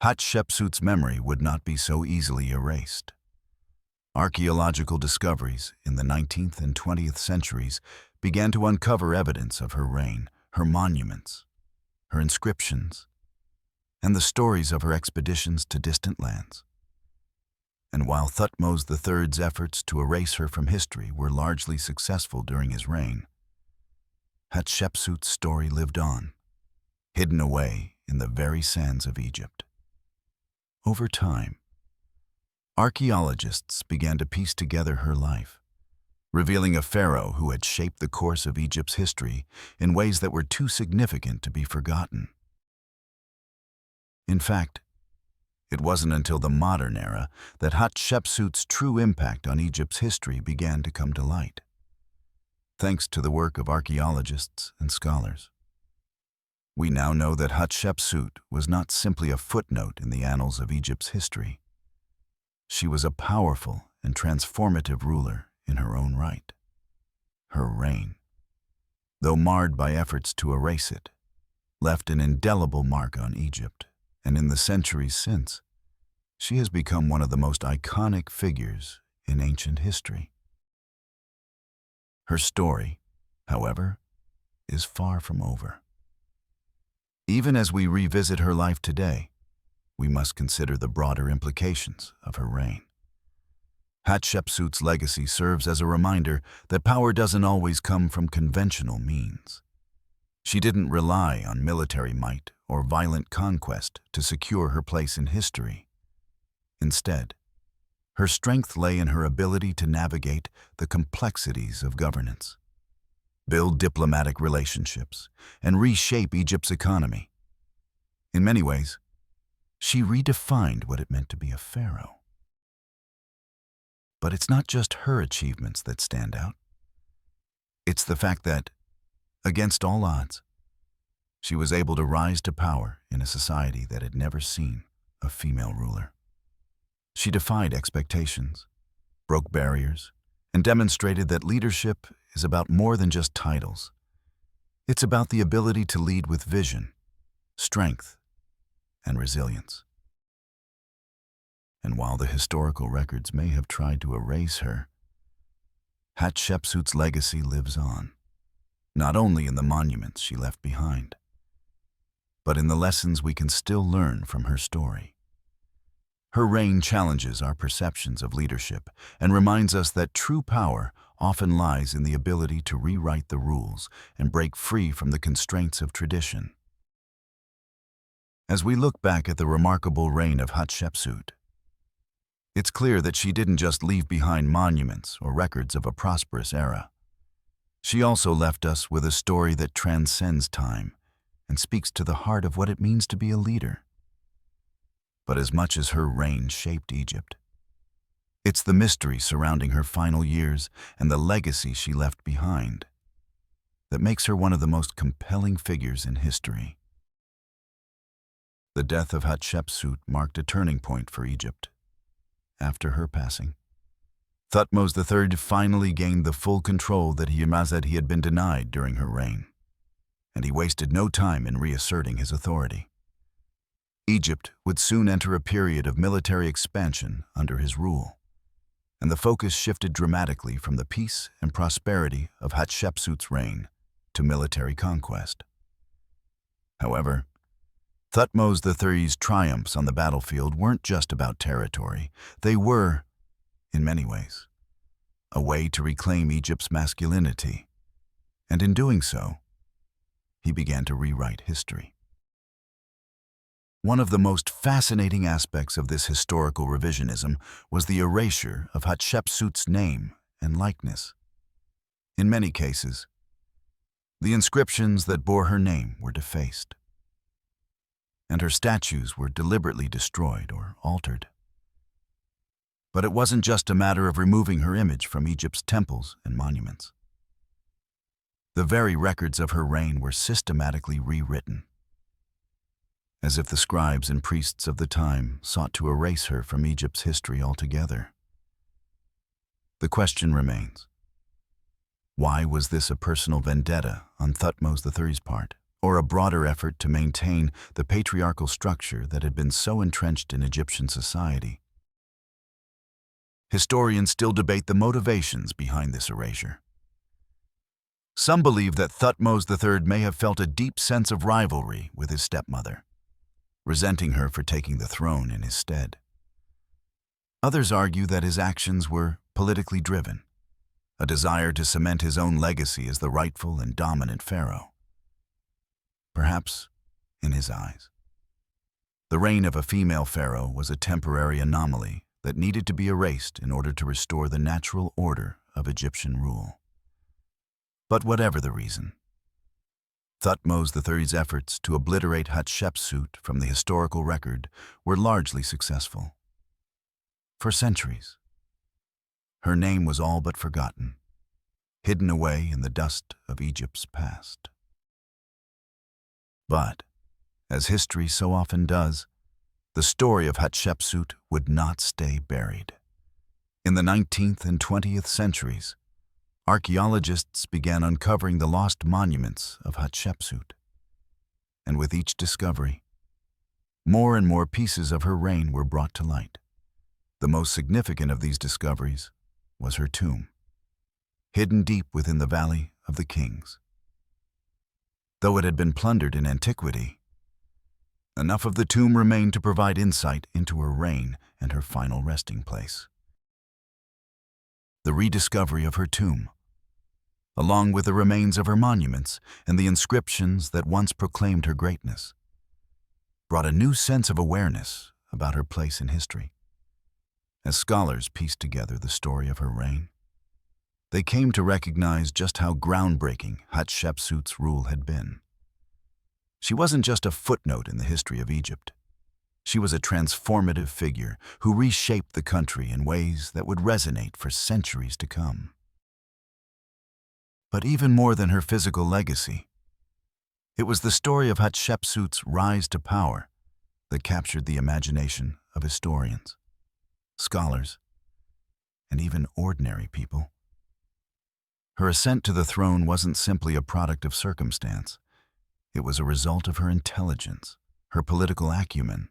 Hatshepsut's memory would not be so easily erased. Archaeological discoveries in the 19th and 20th centuries began to uncover evidence of her reign, her monuments, her inscriptions, and the stories of her expeditions to distant lands. And while Thutmose III's efforts to erase her from history were largely successful during his reign, Hatshepsut's story lived on, hidden away in the very sands of Egypt. Over time, archaeologists began to piece together her life, revealing a pharaoh who had shaped the course of Egypt's history in ways that were too significant to be forgotten. In fact, it wasn't until the modern era that Hatshepsut's true impact on Egypt's history began to come to light, thanks to the work of archaeologists and scholars. We now know that Hatshepsut was not simply a footnote in the annals of Egypt's history. She was a powerful and transformative ruler in her own right. Her reign, though marred by efforts to erase it, left an indelible mark on Egypt, and in the centuries since, she has become one of the most iconic figures in ancient history. Her story, however, is far from over. Even as we revisit her life today, we must consider the broader implications of her reign. Hatshepsut's legacy serves as a reminder that power doesn't always come from conventional means. She didn't rely on military might or violent conquest to secure her place in history. Instead, her strength lay in her ability to navigate the complexities of governance, build diplomatic relationships, and reshape Egypt's economy. In many ways, she redefined what it meant to be a pharaoh. But it's not just her achievements that stand out. It's the fact that, against all odds, she was able to rise to power in a society that had never seen a female ruler. She defied expectations, broke barriers, and demonstrated that leadership is about more than just titles. It's about the ability to lead with vision, strength, and resilience. And while the historical records may have tried to erase her, Hatshepsut's legacy lives on, not only in the monuments she left behind, but in the lessons we can still learn from her story. Her reign challenges our perceptions of leadership and reminds us that true power often lies in the ability to rewrite the rules and break free from the constraints of tradition. As we look back at the remarkable reign of Hatshepsut, it's clear that she didn't just leave behind monuments or records of a prosperous era. She also left us with a story that transcends time and speaks to the heart of what it means to be a leader. But as much as her reign shaped Egypt, it's the mystery surrounding her final years and the legacy she left behind that makes her one of the most compelling figures in history. The death of Hatshepsut marked a turning point for Egypt. After her passing, Thutmose III finally gained the full control that he had been denied during her reign, and he wasted no time in reasserting his authority. Egypt would soon enter a period of military expansion under his rule, and the focus shifted dramatically from the peace and prosperity of Hatshepsut's reign to military conquest. However, Thutmose III's triumphs on the battlefield weren't just about territory. They were, in many ways, a way to reclaim Egypt's masculinity, and in doing so, he began to rewrite history. One of the most fascinating aspects of this historical revisionism was the erasure of Hatshepsut's name and likeness. In many cases, the inscriptions that bore her name were defaced, and her statues were deliberately destroyed or altered. But it wasn't just a matter of removing her image from Egypt's temples and monuments. The very records of her reign were systematically rewritten, as if the scribes and priests of the time sought to erase her from Egypt's history altogether. The question remains, why was this a personal vendetta on Thutmose III's part, or a broader effort to maintain the patriarchal structure that had been so entrenched in Egyptian society? Historians still debate the motivations behind this erasure. Some believe that Thutmose III may have felt a deep sense of rivalry with his stepmother, resenting her for taking the throne in his stead. Others argue that his actions were politically driven, a desire to cement his own legacy as the rightful and dominant pharaoh. Perhaps, in his eyes, the reign of a female pharaoh was a temporary anomaly that needed to be erased in order to restore the natural order of Egyptian rule. But whatever the reason, Thutmose III's efforts to obliterate Hatshepsut from the historical record were largely successful. For centuries, her name was all but forgotten, hidden away in the dust of Egypt's past. But, as history so often does, the story of Hatshepsut would not stay buried. In the 19th and 20th centuries, archaeologists began uncovering the lost monuments of Hatshepsut. And with each discovery, more and more pieces of her reign were brought to light. The most significant of these discoveries was her tomb, hidden deep within the Valley of the Kings. Though it had been plundered in antiquity, enough of the tomb remained to provide insight into her reign and her final resting place. The rediscovery of her tomb, along with the remains of her monuments and the inscriptions that once proclaimed her greatness, brought a new sense of awareness about her place in history. As scholars pieced together the story of her reign, they came to recognize just how groundbreaking Hatshepsut's rule had been. She wasn't just a footnote in the history of Egypt. She was a transformative figure who reshaped the country in ways that would resonate for centuries to come. But even more than her physical legacy, it was the story of Hatshepsut's rise to power that captured the imagination of historians, scholars, and even ordinary people. Her ascent to the throne wasn't simply a product of circumstance. It was a result of her intelligence, her political acumen,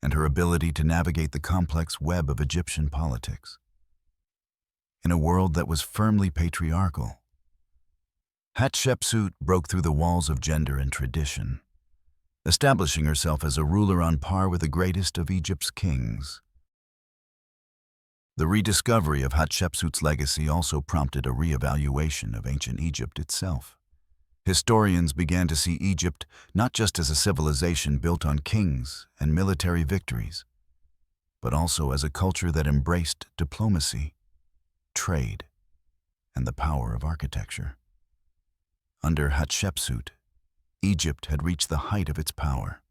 and her ability to navigate the complex web of Egyptian politics. In a world that was firmly patriarchal, Hatshepsut broke through the walls of gender and tradition, establishing herself as a ruler on par with the greatest of Egypt's kings. The rediscovery of Hatshepsut's legacy also prompted a re-evaluation of ancient Egypt itself. Historians began to see Egypt not just as a civilization built on kings and military victories, but also as a culture that embraced diplomacy, trade, and the power of architecture. Under Hatshepsut, Egypt had reached the height of its power,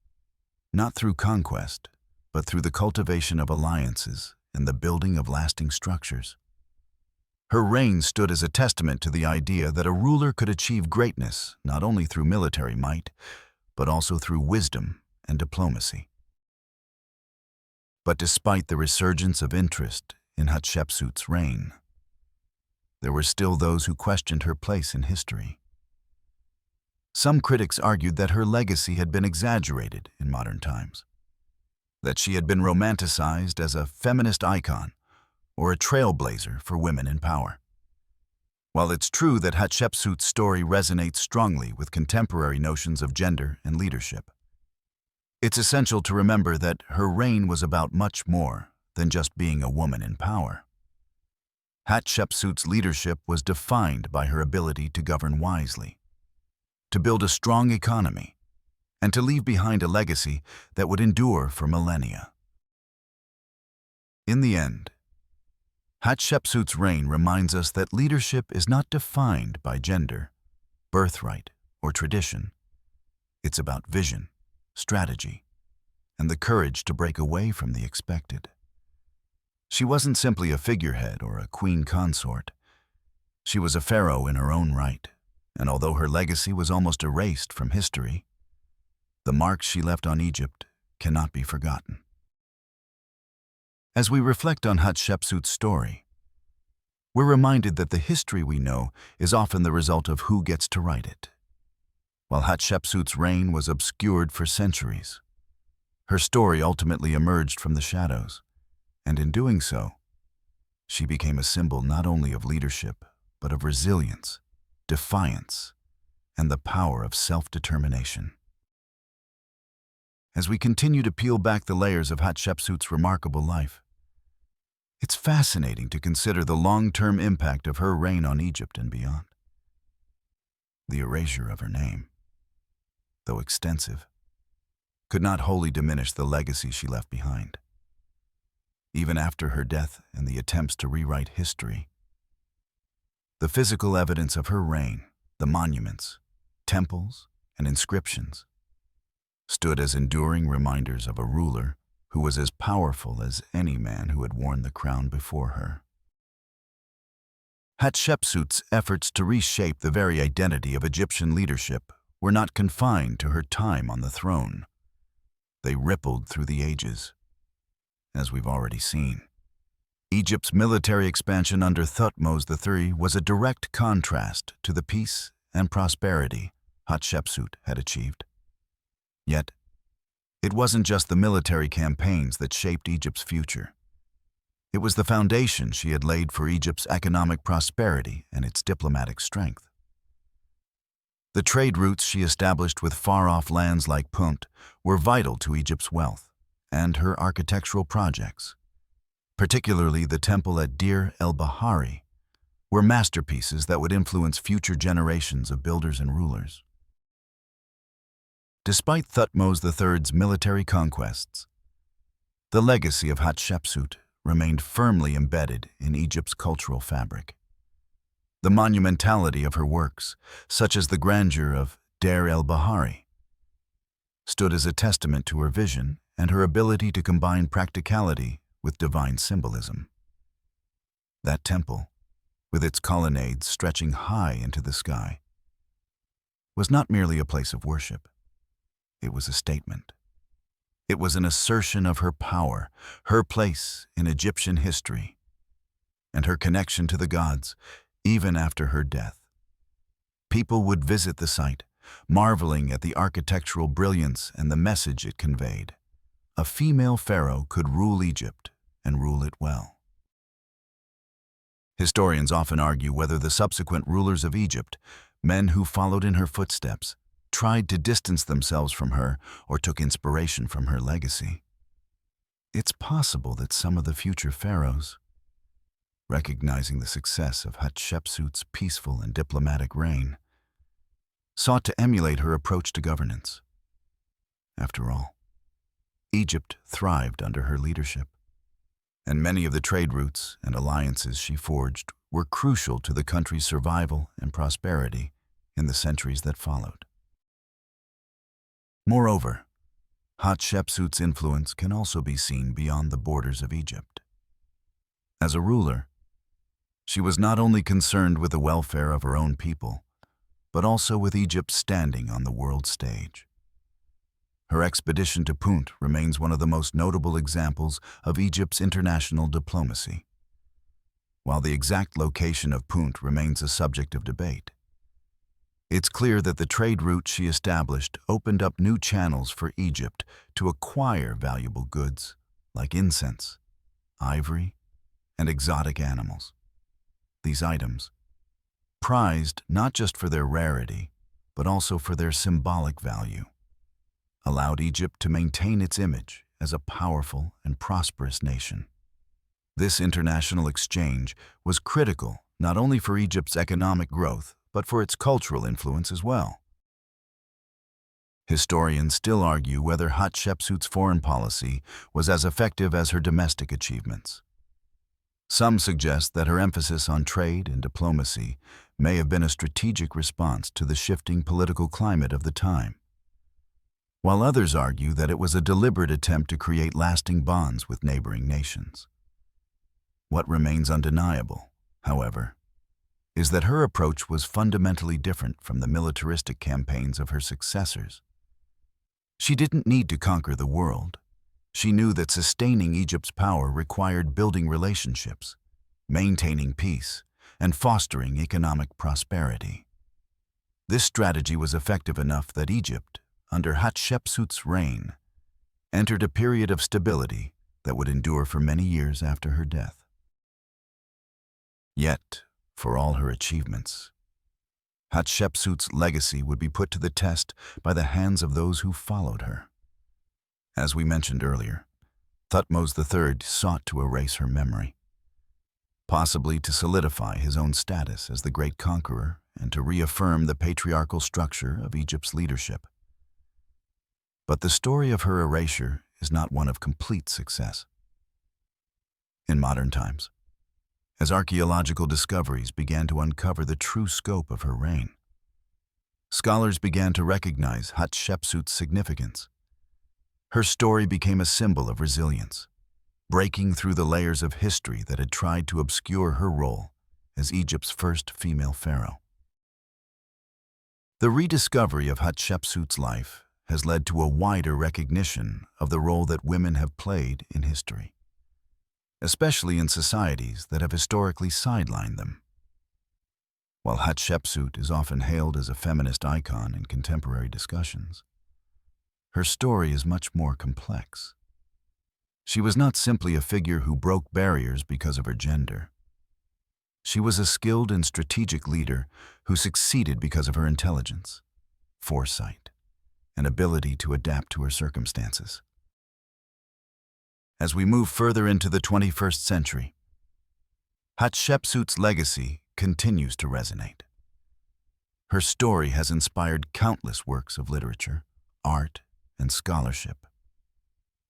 not through conquest, but through the cultivation of alliances and the building of lasting structures. Her reign stood as a testament to the idea that a ruler could achieve greatness not only through military might, but also through wisdom and diplomacy. But despite the resurgence of interest in Hatshepsut's reign, there were still those who questioned her place in history. Some critics argued that her legacy had been exaggerated in modern times, that she had been romanticized as a feminist icon or a trailblazer for women in power. While it's true that Hatshepsut's story resonates strongly with contemporary notions of gender and leadership, it's essential to remember that her reign was about much more than just being a woman in power. Hatshepsut's leadership was defined by her ability to govern wisely, to build a strong economy, and to leave behind a legacy that would endure for millennia. In the end, Hatshepsut's reign reminds us that leadership is not defined by gender, birthright, or tradition. It's about vision, strategy, and the courage to break away from the expected. She wasn't simply a figurehead or a queen consort. She was a pharaoh in her own right, And although her legacy was almost erased from history, the marks she left on Egypt cannot be forgotten. As we reflect on Hatshepsut's story, we're reminded that the history we know is often the result of who gets to write it. While Hatshepsut's reign was obscured for centuries, her story ultimately emerged from the shadows, and in doing so, she became a symbol not only of leadership, but of resilience, defiance, and the power of self-determination. As we continue to peel back the layers of Hatshepsut's remarkable life, it's fascinating to consider the long-term impact of her reign on Egypt and beyond. The erasure of her name, though extensive, could not wholly diminish the legacy she left behind. Even after her death and the attempts to rewrite history, the physical evidence of her reign, the monuments, temples, and inscriptions, stood as enduring reminders of a ruler who was as powerful as any man who had worn the crown before her. Hatshepsut's efforts to reshape the very identity of Egyptian leadership were not confined to her time on the throne. They rippled through the ages. As we've already seen, Egypt's military expansion under Thutmose III was a direct contrast to the peace and prosperity Hatshepsut had achieved. Yet, it wasn't just the military campaigns that shaped Egypt's future. It was the foundation she had laid for Egypt's economic prosperity and its diplomatic strength. The trade routes she established with far-off lands like Punt were vital to Egypt's wealth and her architectural projects, particularly the temple at Deir el-Bahari, were masterpieces that would influence future generations of builders and rulers. Despite Thutmose III's military conquests, the legacy of Hatshepsut remained firmly embedded in Egypt's cultural fabric. The monumentality of her works, such as the grandeur of Deir el-Bahari, stood as a testament to her vision and her ability to combine practicality with divine symbolism. That temple, with its colonnades stretching high into the sky, was not merely a place of worship. It was a statement. It was an assertion of her power, her place in Egyptian history, and her connection to the gods, even after her death. People would visit the site, marveling at the architectural brilliance and the message it conveyed. A female pharaoh could rule Egypt and rule it well. Historians often argue whether the subsequent rulers of Egypt, men who followed in her footsteps, tried to distance themselves from her or took inspiration from her legacy. It's possible that some of the future pharaohs, recognizing the success of Hatshepsut's peaceful and diplomatic reign, sought to emulate her approach to governance. After all, Egypt thrived under her leadership, and many of the trade routes and alliances she forged were crucial to the country's survival and prosperity in the centuries that followed. Moreover, Hatshepsut's influence can also be seen beyond the borders of Egypt. As a ruler, she was not only concerned with the welfare of her own people, but also with Egypt's standing on the world stage. Her expedition to Punt remains one of the most notable examples of Egypt's international diplomacy. While the exact location of Punt remains a subject of debate, it's clear that the trade route she established opened up new channels for Egypt to acquire valuable goods like incense, ivory, and exotic animals. These items, prized not just for their rarity, but also for their symbolic value, allowed Egypt to maintain its image as a powerful and prosperous nation. This international exchange was critical not only for Egypt's economic growth, but for its cultural influence as well. Historians still argue whether Hatshepsut's foreign policy was as effective as her domestic achievements. Some suggest that her emphasis on trade and diplomacy may have been a strategic response to the shifting political climate of the time, while others argue that it was a deliberate attempt to create lasting bonds with neighboring nations. What remains undeniable, however, is that her approach was fundamentally different from the militaristic campaigns of her successors. She didn't need to conquer the world. She knew that sustaining Egypt's power required building relationships, maintaining peace, and fostering economic prosperity. This strategy was effective enough that Egypt, under Hatshepsut's reign, entered a period of stability that would endure for many years after her death. Yet, for all her achievements, Hatshepsut's legacy would be put to the test by the hands of those who followed her. As we mentioned earlier, Thutmose III sought to erase her memory, possibly to solidify his own status as the great conqueror and to reaffirm the patriarchal structure of Egypt's leadership. But the story of her erasure is not one of complete success. In modern times, as archaeological discoveries began to uncover the true scope of her reign, scholars began to recognize Hatshepsut's significance. Her story became a symbol of resilience, breaking through the layers of history that had tried to obscure her role as Egypt's first female pharaoh. The rediscovery of Hatshepsut's life has led to a wider recognition of the role that women have played in history, especially in societies that have historically sidelined them. While Hatshepsut is often hailed as a feminist icon in contemporary discussions, her story is much more complex. She was not simply a figure who broke barriers because of her gender. She was a skilled and strategic leader who succeeded because of her intelligence, foresight, and ability to adapt to her circumstances. As we move further into the 21st century, Hatshepsut's legacy continues to resonate. Her story has inspired countless works of literature, art, and scholarship.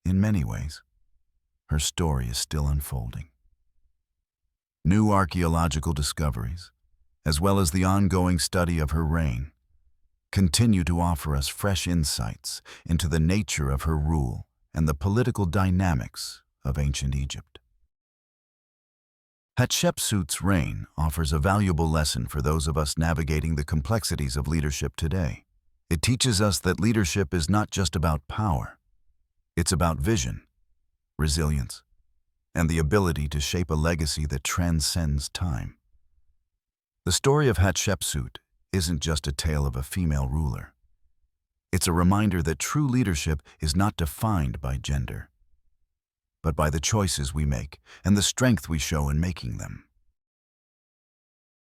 In many ways, her story is still unfolding. New archaeological discoveries, as well as the ongoing study of her reign, continue to offer us fresh insights into the nature of her rule and the political dynamics of ancient Egypt. Hatshepsut's reign offers a valuable lesson for those of us navigating the complexities of leadership today. It teaches us that leadership is not just about power. It's about vision, resilience, and the ability to shape a legacy that transcends time. The story of Hatshepsut isn't just a tale of a female ruler. It's a reminder that true leadership is not defined by gender, but by the choices we make and the strength we show in making them.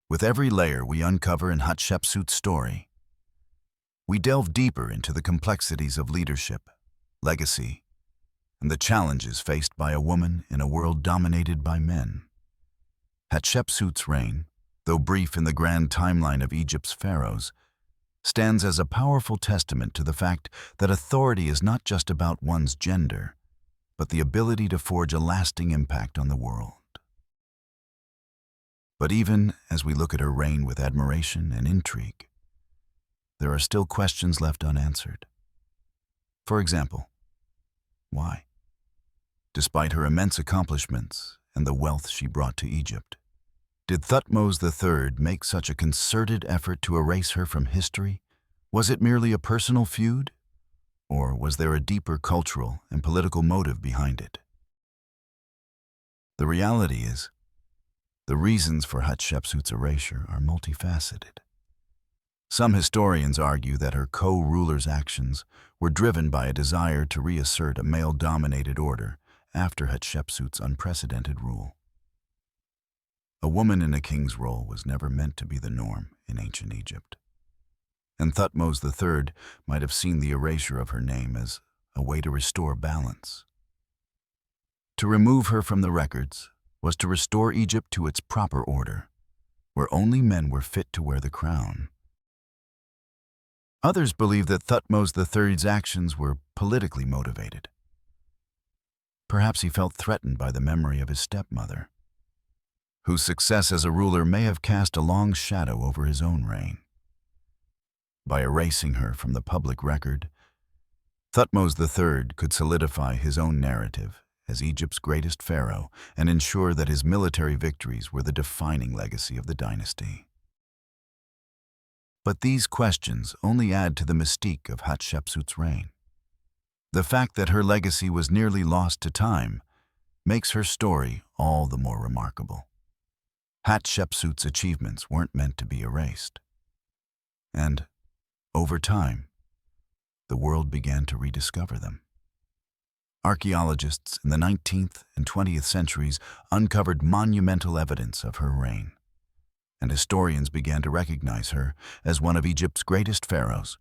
With every layer we uncover in Hatshepsut's story, we delve deeper into the complexities of leadership, legacy, and the challenges faced by a woman in a world dominated by men. Hatshepsut's reign, though brief in the grand timeline of Egypt's pharaohs, stands as a powerful testament to the fact that authority is not just about one's gender, but the ability to forge a lasting impact on the world. But even as we look at her reign with admiration and intrigue, there are still questions left unanswered. For example, why? Despite her immense accomplishments and the wealth she brought to Egypt, did Thutmose III make such a concerted effort to erase her from history? Was it merely a personal feud? Or was there a deeper cultural and political motive behind it? The reality is, the reasons for Hatshepsut's erasure are multifaceted. Some historians argue that her co-ruler's actions were driven by a desire to reassert a male-dominated order after Hatshepsut's unprecedented rule. A woman in a king's role was never meant to be the norm in ancient Egypt, and Thutmose III might have seen the erasure of her name as a way to restore balance. To remove her from the records was to restore Egypt to its proper order, where only men were fit to wear the crown. Others believe that Thutmose III's actions were politically motivated. Perhaps he felt threatened by the memory of his stepmother, whose success as a ruler may have cast a long shadow over his own reign. By erasing her from the public record, Thutmose III could solidify his own narrative as Egypt's greatest pharaoh and ensure that his military victories were the defining legacy of the dynasty. But these questions only add to the mystique of Hatshepsut's reign. The fact that her legacy was nearly lost to time makes her story all the more remarkable. Hatshepsut's achievements weren't meant to be erased. And, over time, the world began to rediscover them. Archaeologists in the 19th and 20th centuries uncovered monumental evidence of her reign, and historians began to recognize her as one of Egypt's greatest pharaohs.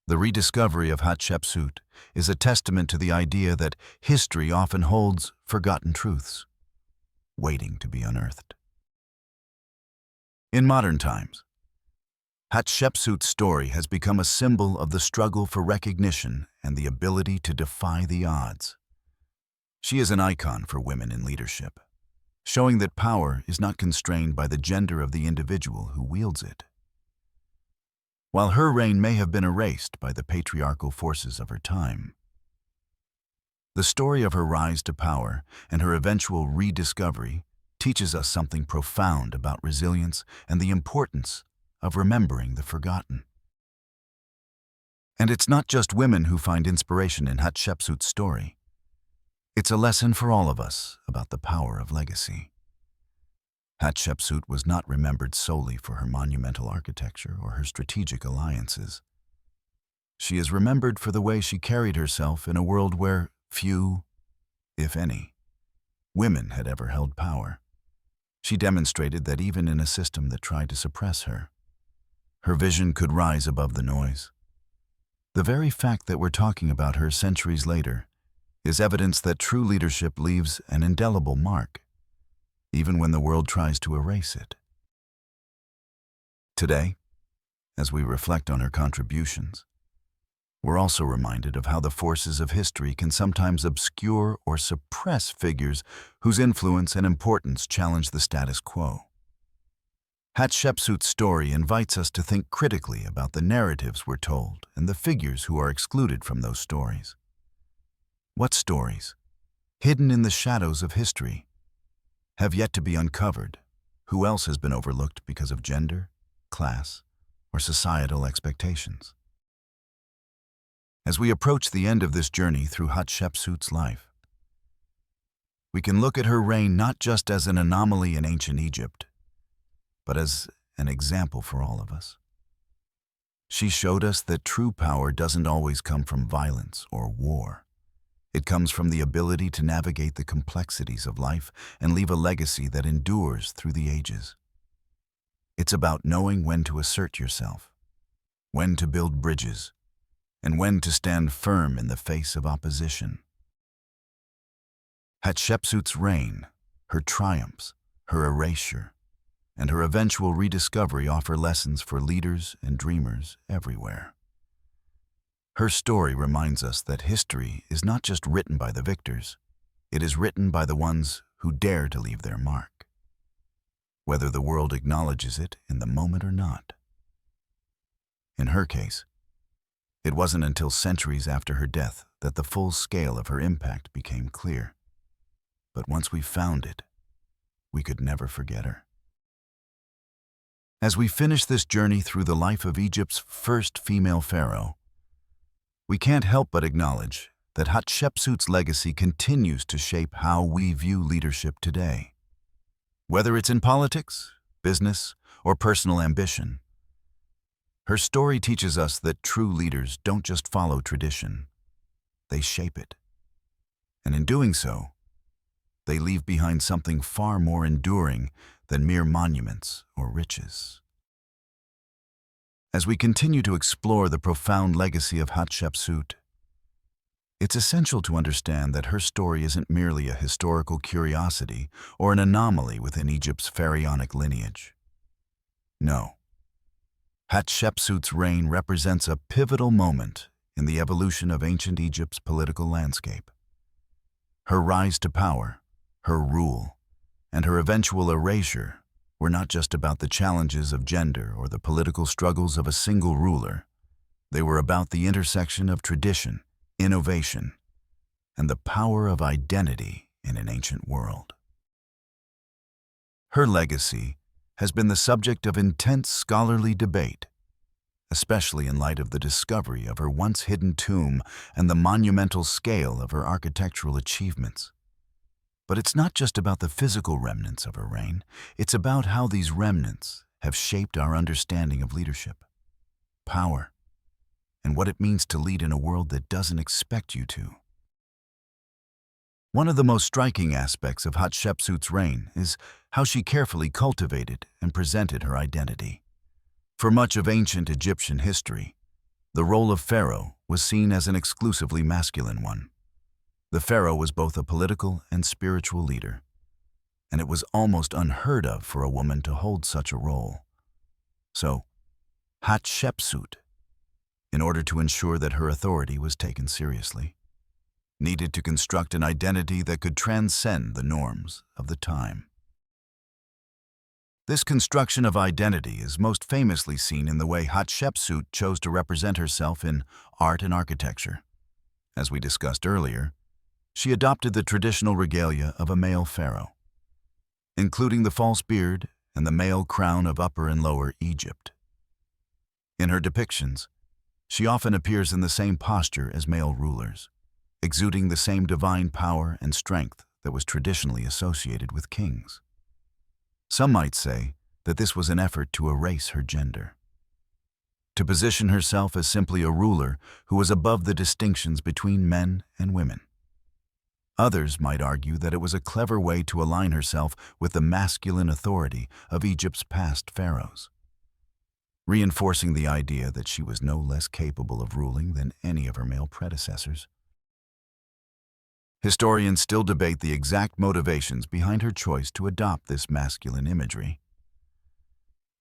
The rediscovery of Hatshepsut is a testament to the idea that history often holds forgotten truths, waiting to be unearthed. In modern times, Hatshepsut's story has become a symbol of the struggle for recognition and the ability to defy the odds. She is an icon for women in leadership, showing that power is not constrained by the gender of the individual who wields it. While her reign may have been erased by the patriarchal forces of her time, the story of her rise to power and her eventual rediscovery teaches us something profound about resilience and the importance of remembering the forgotten. And it's not just women who find inspiration in Hatshepsut's story. It's a lesson for all of us about the power of legacy. Hatshepsut was not remembered solely for her monumental architecture or her strategic alliances. She is remembered for the way she carried herself in a world where few, if any, women had ever held power. She demonstrated that even in a system that tried to suppress her, her vision could rise above the noise. The very fact that we're talking about her centuries later is evidence that true leadership leaves an indelible mark, even when the world tries to erase it. Today, as we reflect on her contributions, we're also reminded of how the forces of history can sometimes obscure or suppress figures whose influence and importance challenge the status quo. Hatshepsut's story invites us to think critically about the narratives we're told and the figures who are excluded from those stories. What stories, hidden in the shadows of history, have yet to be uncovered? Who else has been overlooked because of gender, class, or societal expectations? As we approach the end of this journey through Hatshepsut's life, we can look at her reign not just as an anomaly in ancient Egypt, but as an example for all of us. She showed us that true power doesn't always come from violence or war. It comes from the ability to navigate the complexities of life and leave a legacy that endures through the ages. It's about knowing when to assert yourself, when to build bridges, and when to stand firm in the face of opposition. Hatshepsut's reign, her triumphs, her erasure, and her eventual rediscovery offer lessons for leaders and dreamers everywhere. Her story reminds us that history is not just written by the victors, it is written by the ones who dare to leave their mark, whether the world acknowledges it in the moment or not. In her case, it wasn't until centuries after her death that the full scale of her impact became clear. But once we found it, we could never forget her. As we finish this journey through the life of Egypt's first female pharaoh, we can't help but acknowledge that Hatshepsut's legacy continues to shape how we view leadership today. Whether it's in politics, business, or personal ambition, her story teaches us that true leaders don't just follow tradition, they shape it. And in doing so, they leave behind something far more enduring than mere monuments or riches. As we continue to explore the profound legacy of Hatshepsut, it's essential to understand that her story isn't merely a historical curiosity or an anomaly within Egypt's pharaonic lineage. No. Hatshepsut's reign represents a pivotal moment in the evolution of ancient Egypt's political landscape. Her rise to power, her rule, and her eventual erasure were not just about the challenges of gender or the political struggles of a single ruler. They were about the intersection of tradition, innovation, and the power of identity in an ancient world. Her legacy has been the subject of intense scholarly debate, especially in light of the discovery of her once-hidden tomb and the monumental scale of her architectural achievements. But it's not just about the physical remnants of her reign, it's about how these remnants have shaped our understanding of leadership, power, and what it means to lead in a world that doesn't expect you to. One of the most striking aspects of Hatshepsut's reign is how she carefully cultivated and presented her identity. For much of ancient Egyptian history, the role of pharaoh was seen as an exclusively masculine one. The pharaoh was both a political and spiritual leader, and it was almost unheard of for a woman to hold such a role. So, Hatshepsut, in order to ensure that her authority was taken seriously, needed to construct an identity that could transcend the norms of the time. This construction of identity is most famously seen in the way Hatshepsut chose to represent herself in art and architecture. As we discussed earlier, she adopted the traditional regalia of a male pharaoh, including the false beard and the male crown of Upper and Lower Egypt. In her depictions, she often appears in the same posture as male rulers, exuding the same divine power and strength that was traditionally associated with kings. Some might say that this was an effort to erase her gender, to position herself as simply a ruler who was above the distinctions between men and women. Others might argue that it was a clever way to align herself with the masculine authority of Egypt's past pharaohs, reinforcing the idea that she was no less capable of ruling than any of her male predecessors. Historians still debate the exact motivations behind her choice to adopt this masculine imagery.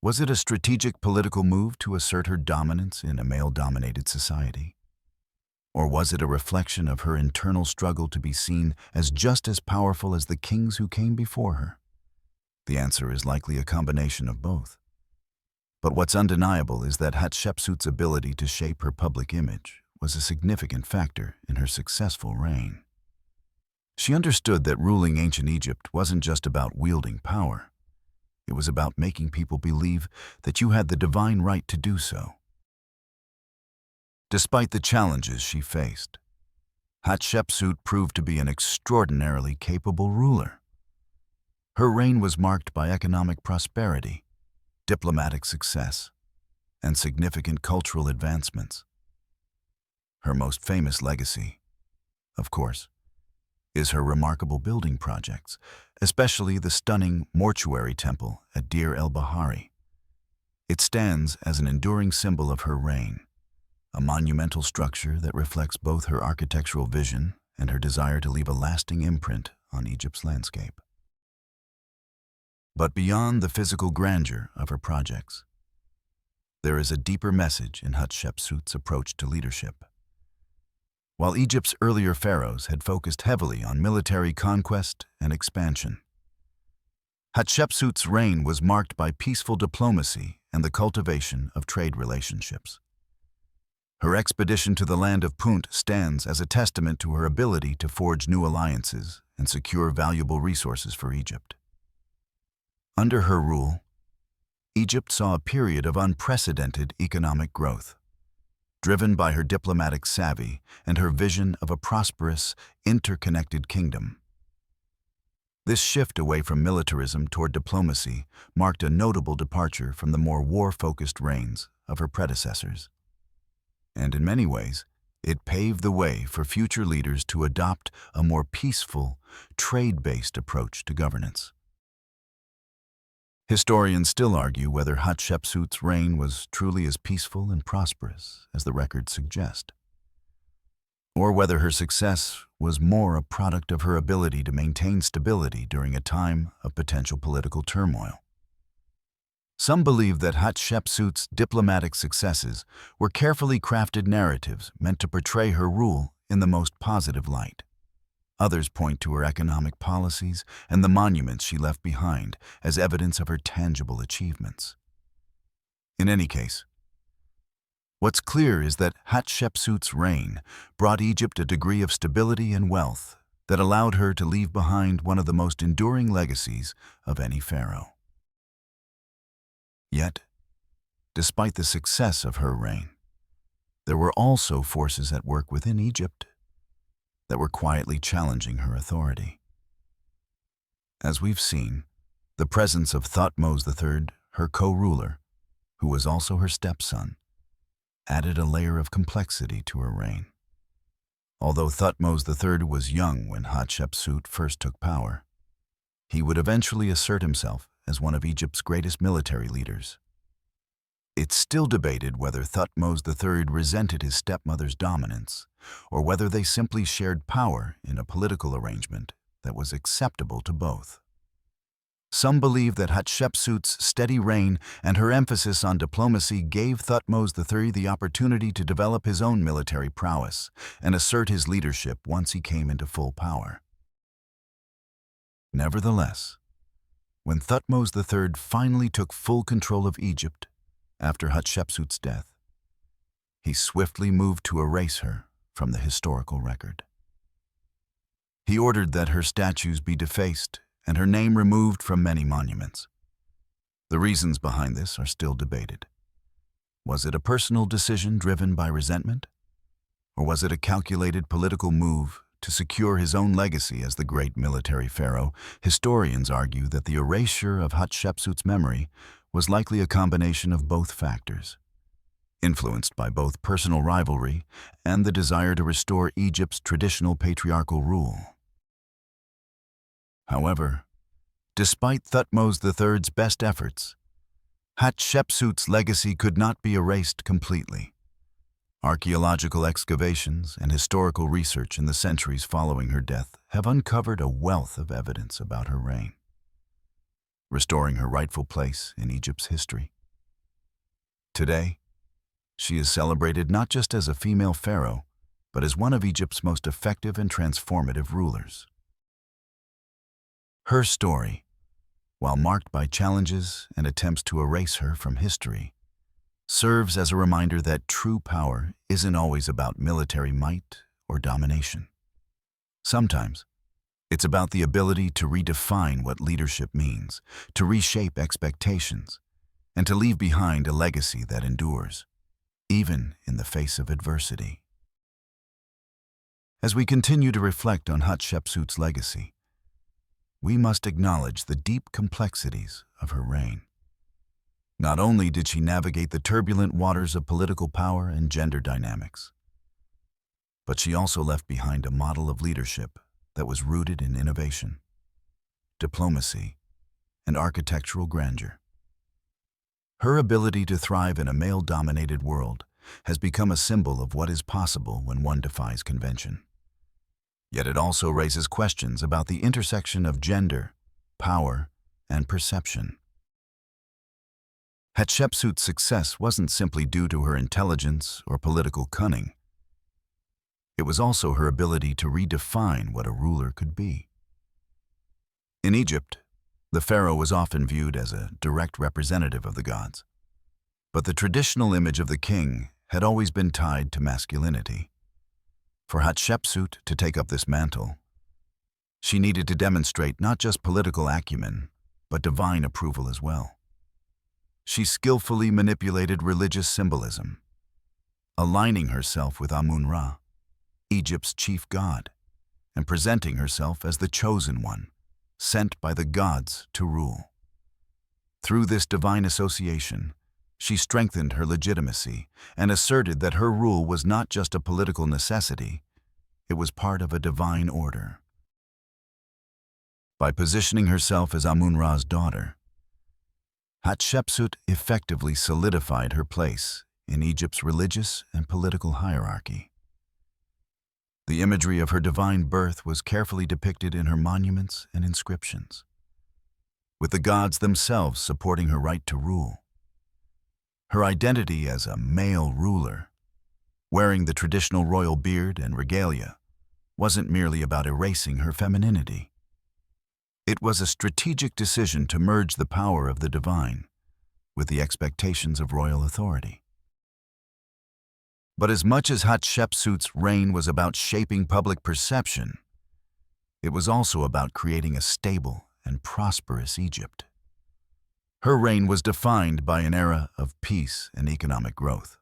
Was it a strategic political move to assert her dominance in a male-dominated society? Or was it a reflection of her internal struggle to be seen as just as powerful as the kings who came before her? The answer is likely a combination of both. But what's undeniable is that Hatshepsut's ability to shape her public image was a significant factor in her successful reign. She understood that ruling ancient Egypt wasn't just about wielding power. It was about making people believe that you had the divine right to do so. Despite the challenges she faced, Hatshepsut proved to be an extraordinarily capable ruler. Her reign was marked by economic prosperity, diplomatic success, and significant cultural advancements. Her most famous legacy, of course, is her remarkable building projects, especially the stunning mortuary temple at Deir el-Bahari. It stands as an enduring symbol of her reign, a monumental structure that reflects both her architectural vision and her desire to leave a lasting imprint on Egypt's landscape. But beyond the physical grandeur of her projects, there is a deeper message in Hatshepsut's approach to leadership. While Egypt's earlier pharaohs had focused heavily on military conquest and expansion, Hatshepsut's reign was marked by peaceful diplomacy and the cultivation of trade relationships. Her expedition to the land of Punt stands as a testament to her ability to forge new alliances and secure valuable resources for Egypt. Under her rule, Egypt saw a period of unprecedented economic growth, driven by her diplomatic savvy and her vision of a prosperous, interconnected kingdom. This shift away from militarism toward diplomacy marked a notable departure from the more war-focused reigns of her predecessors. And in many ways, it paved the way for future leaders to adopt a more peaceful, trade-based approach to governance. Historians still argue whether Hatshepsut's reign was truly as peaceful and prosperous as the records suggest, or whether her success was more a product of her ability to maintain stability during a time of potential political turmoil. Some believe that Hatshepsut's diplomatic successes were carefully crafted narratives meant to portray her rule in the most positive light. Others point to her economic policies and the monuments she left behind as evidence of her tangible achievements. In any case, What's clear is that Hatshepsut's reign brought Egypt a degree of stability and wealth that allowed her to leave behind one of the most enduring legacies of any pharaoh. Yet, despite the success of her reign, there were also forces at work within Egypt that were quietly challenging her authority. As we've seen, the presence of Thutmose III, her co-ruler, who was also her stepson, added a layer of complexity to her reign. Although Thutmose III was young when Hatshepsut first took power, he would eventually assert himself as one of Egypt's greatest military leaders. It's still debated whether Thutmose III resented his stepmother's dominance, or whether they simply shared power in a political arrangement that was acceptable to both. Some believe that Hatshepsut's steady reign and her emphasis on diplomacy gave Thutmose III the opportunity to develop his own military prowess and assert his leadership once he came into full power. Nevertheless, when Thutmose III finally took full control of Egypt after Hatshepsut's death, he swiftly moved to erase her from the historical record. He ordered that her statues be defaced and her name removed from many monuments. The reasons behind this are still debated. Was it a personal decision driven by resentment? Or was it a calculated political move to secure his own legacy as the great military pharaoh? Historians argue that the erasure of Hatshepsut's memory was likely a combination of both factors, influenced by both personal rivalry and the desire to restore Egypt's traditional patriarchal rule. However, despite Thutmose III's best efforts, Hatshepsut's legacy could not be erased completely. Archaeological excavations and historical research in the centuries following her death have uncovered a wealth of evidence about her reign, restoring her rightful place in Egypt's history. Today, she is celebrated not just as a female pharaoh, but as one of Egypt's most effective and transformative rulers. Her story, while marked by challenges and attempts to erase her from history, serves as a reminder that true power isn't always about military might or domination. Sometimes, it's about the ability to redefine what leadership means, to reshape expectations, and to leave behind a legacy that endures, even in the face of adversity. As we continue to reflect on Hatshepsut's legacy, we must acknowledge the deep complexities of her reign. Not only did she navigate the turbulent waters of political power and gender dynamics, but she also left behind a model of leadership that was rooted in innovation, diplomacy, and architectural grandeur. Her ability to thrive in a male-dominated world has become a symbol of what is possible when one defies convention. Yet it also raises questions about the intersection of gender, power, and perception. Hatshepsut's success wasn't simply due to her intelligence or political cunning. It was also her ability to redefine what a ruler could be. In Egypt, the pharaoh was often viewed as a direct representative of the gods, but the traditional image of the king had always been tied to masculinity. For Hatshepsut to take up this mantle, she needed to demonstrate not just political acumen, but divine approval as well. She skillfully manipulated religious symbolism, aligning herself with Amun-Ra, Egypt's chief god, and presenting herself as the chosen one, sent by the gods to rule. Through this divine association, she strengthened her legitimacy and asserted that her rule was not just a political necessity, it was part of a divine order. By positioning herself as Amun-Ra's daughter, Hatshepsut effectively solidified her place in Egypt's religious and political hierarchy. The imagery of her divine birth was carefully depicted in her monuments and inscriptions, with the gods themselves supporting her right to rule. Her identity as a male ruler, wearing the traditional royal beard and regalia, wasn't merely about erasing her femininity. It was a strategic decision to merge the power of the divine with the expectations of royal authority. But as much as Hatshepsut's reign was about shaping public perception, it was also about creating a stable and prosperous Egypt. Her reign was defined by an era of peace and economic growth,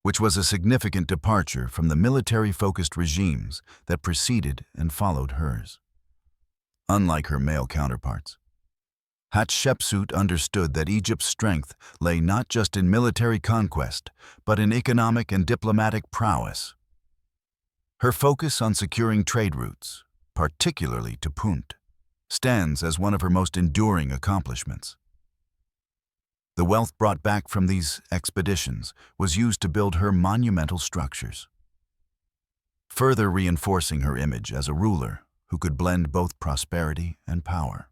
which was a significant departure from the military-focused regimes that preceded and followed hers. Unlike her male counterparts, Hatshepsut understood that Egypt's strength lay not just in military conquest, but in economic and diplomatic prowess. Her focus on securing trade routes, particularly to Punt, stands as one of her most enduring accomplishments. The wealth brought back from these expeditions was used to build her monumental structures, further reinforcing her image as a ruler who could blend both prosperity and power.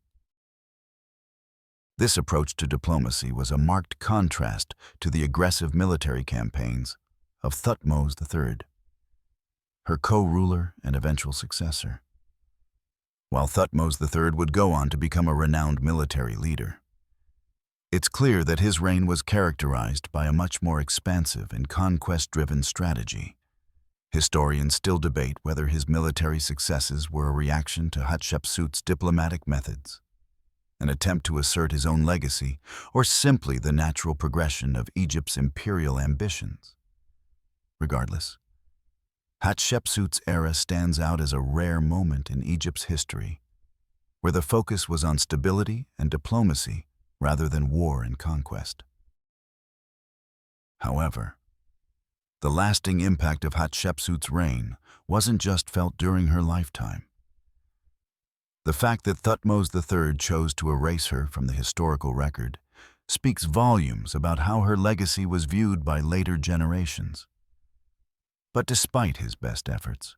This approach to diplomacy was a marked contrast to the aggressive military campaigns of Thutmose III, her co-ruler and eventual successor. While Thutmose III would go on to become a renowned military leader, it's clear that his reign was characterized by a much more expansive and conquest-driven strategy. Historians still debate whether his military successes were a reaction to Hatshepsut's diplomatic methods, an attempt to assert his own legacy, or simply the natural progression of Egypt's imperial ambitions. Regardless, Hatshepsut's era stands out as a rare moment in Egypt's history, where the focus was on stability and diplomacy rather than war and conquest. However, the lasting impact of Hatshepsut's reign wasn't just felt during her lifetime. The fact that Thutmose III chose to erase her from the historical record speaks volumes about how her legacy was viewed by later generations. But despite his best efforts,